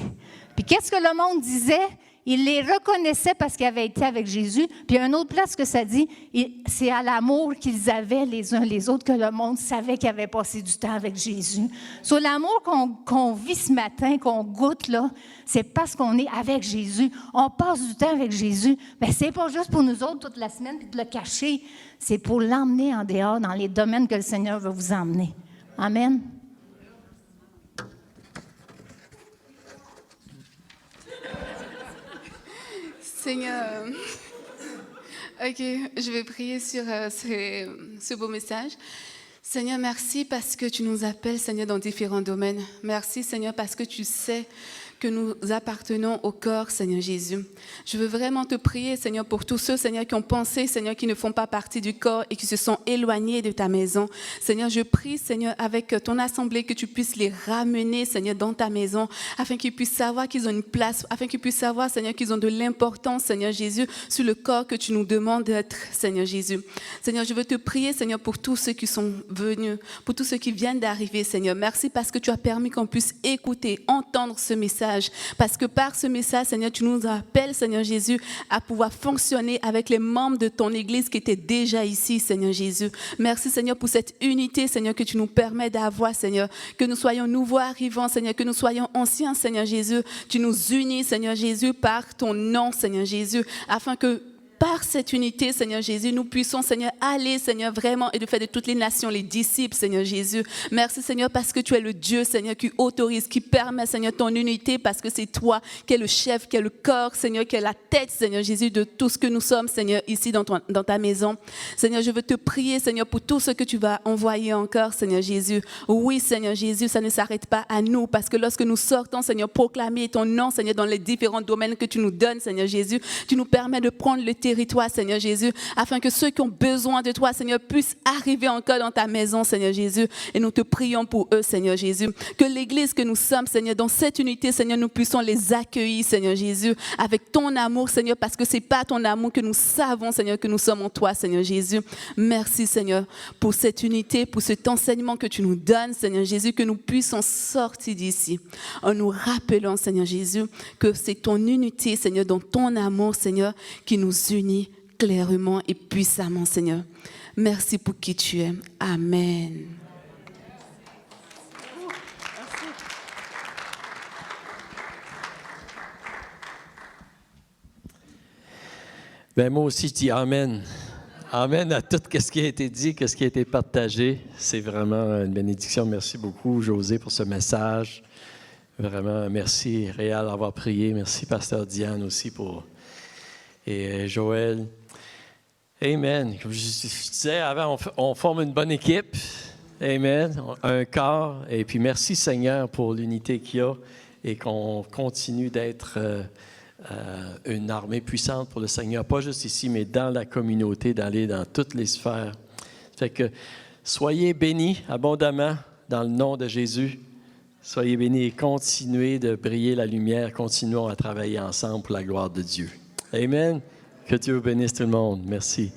Puis qu'est-ce que le monde disait? Il les reconnaissait parce qu'ils avaient été avec Jésus. Puis il y a une autre place que ça dit, c'est à l'amour qu'ils avaient les uns les autres que le monde savait qu'ils avaient passé du temps avec Jésus. Sur l'amour qu'on vit ce matin, qu'on goûte, là, c'est parce qu'on est avec Jésus. On passe du temps avec Jésus. Mais c'est pas juste pour nous autres toute la semaine puis de le cacher. C'est pour l'emmener en dehors dans les domaines que le Seigneur veut vous emmener. Amen. Seigneur, ok, je vais prier sur ce beau message. Seigneur, merci parce que tu nous appelles, Seigneur, dans différents domaines. Merci, Seigneur, parce que tu sais que nous appartenons au corps, Seigneur Jésus. Je veux vraiment te prier, Seigneur, pour tous ceux, Seigneur, qui ont pensé, Seigneur, qui ne font pas partie du corps et qui se sont éloignés de ta maison. Seigneur, je prie, Seigneur, avec ton assemblée, que tu puisses les ramener, Seigneur, dans ta maison, afin qu'ils puissent savoir qu'ils ont une place, afin qu'ils puissent savoir, Seigneur, qu'ils ont de l'importance, Seigneur Jésus, sur le corps que tu nous demandes d'être, Seigneur Jésus. Seigneur, je veux te prier, Seigneur, pour tous ceux qui sont venus, pour tous ceux qui viennent d'arriver, Seigneur. Merci parce que tu as permis qu'on puisse écouter, entendre ce message. Parce que par ce message, Seigneur, tu nous appelles, Seigneur Jésus, à pouvoir fonctionner avec les membres de ton Église qui étaient déjà ici, Seigneur Jésus. Merci, Seigneur, pour cette unité, Seigneur, que tu nous permets d'avoir, Seigneur. Que nous soyons nouveaux arrivants, Seigneur, que nous soyons anciens, Seigneur Jésus. Tu nous unis, Seigneur Jésus, par ton nom, Seigneur Jésus, afin que par cette unité, Seigneur Jésus, nous puissions, Seigneur, aller, Seigneur, vraiment, et de faire de toutes les nations les disciples, Seigneur Jésus. Merci, Seigneur, parce que tu es le Dieu, Seigneur, qui autorise, qui permet, Seigneur, ton unité, parce que c'est toi qui es le chef, qui est le corps, Seigneur, qui est la tête, Seigneur Jésus, de tout ce que nous sommes, Seigneur, ici dans ta maison. Seigneur, je veux te prier, Seigneur, pour tout ce que tu vas envoyer encore, Seigneur Jésus. Oui, Seigneur Jésus, ça ne s'arrête pas à nous, parce que lorsque nous sortons, Seigneur, proclamer ton nom, Seigneur, dans les différents domaines que tu nous donnes, Seigneur Jésus, tu nous permets de prendre le territoire, Seigneur Jésus, afin que ceux qui ont besoin de toi, Seigneur, puissent arriver encore dans ta maison, Seigneur Jésus. Et nous te prions pour eux, Seigneur Jésus. Que l'Église que nous sommes, Seigneur, dans cette unité, Seigneur, nous puissions les accueillir, Seigneur Jésus, avec ton amour, Seigneur, parce que c'est pas ton amour que nous savons, Seigneur, que nous sommes en toi, Seigneur Jésus. Merci, Seigneur, pour cette unité, pour cet enseignement que tu nous donnes, Seigneur Jésus, que nous puissions sortir d'ici en nous rappelant, Seigneur Jésus, que c'est ton unité, Seigneur, dans ton amour, Seigneur, qui nous unit clairement et puissamment, Seigneur. Merci pour qui tu es. Amen. Ben moi aussi, je dis Amen. Amen à tout ce qui a été dit, ce qui a été partagé. C'est vraiment une bénédiction. Merci beaucoup, José, pour ce message. Vraiment, merci, Réal, d'avoir prié. Merci, Pasteur Diane, aussi, et Joël. Amen. Comme je disais avant, on forme une bonne équipe. Amen. Un corps. Et puis, merci, Seigneur, pour l'unité qu'il y a et qu'on continue d'être une armée puissante pour le Seigneur, pas juste ici, mais dans la communauté, d'aller dans toutes les sphères. Fait que soyez bénis abondamment dans le nom de Jésus. Soyez bénis et continuez de briller la lumière. Continuons à travailler ensemble pour la gloire de Dieu. Amen. Que Dieu bénisse tout le monde. Merci.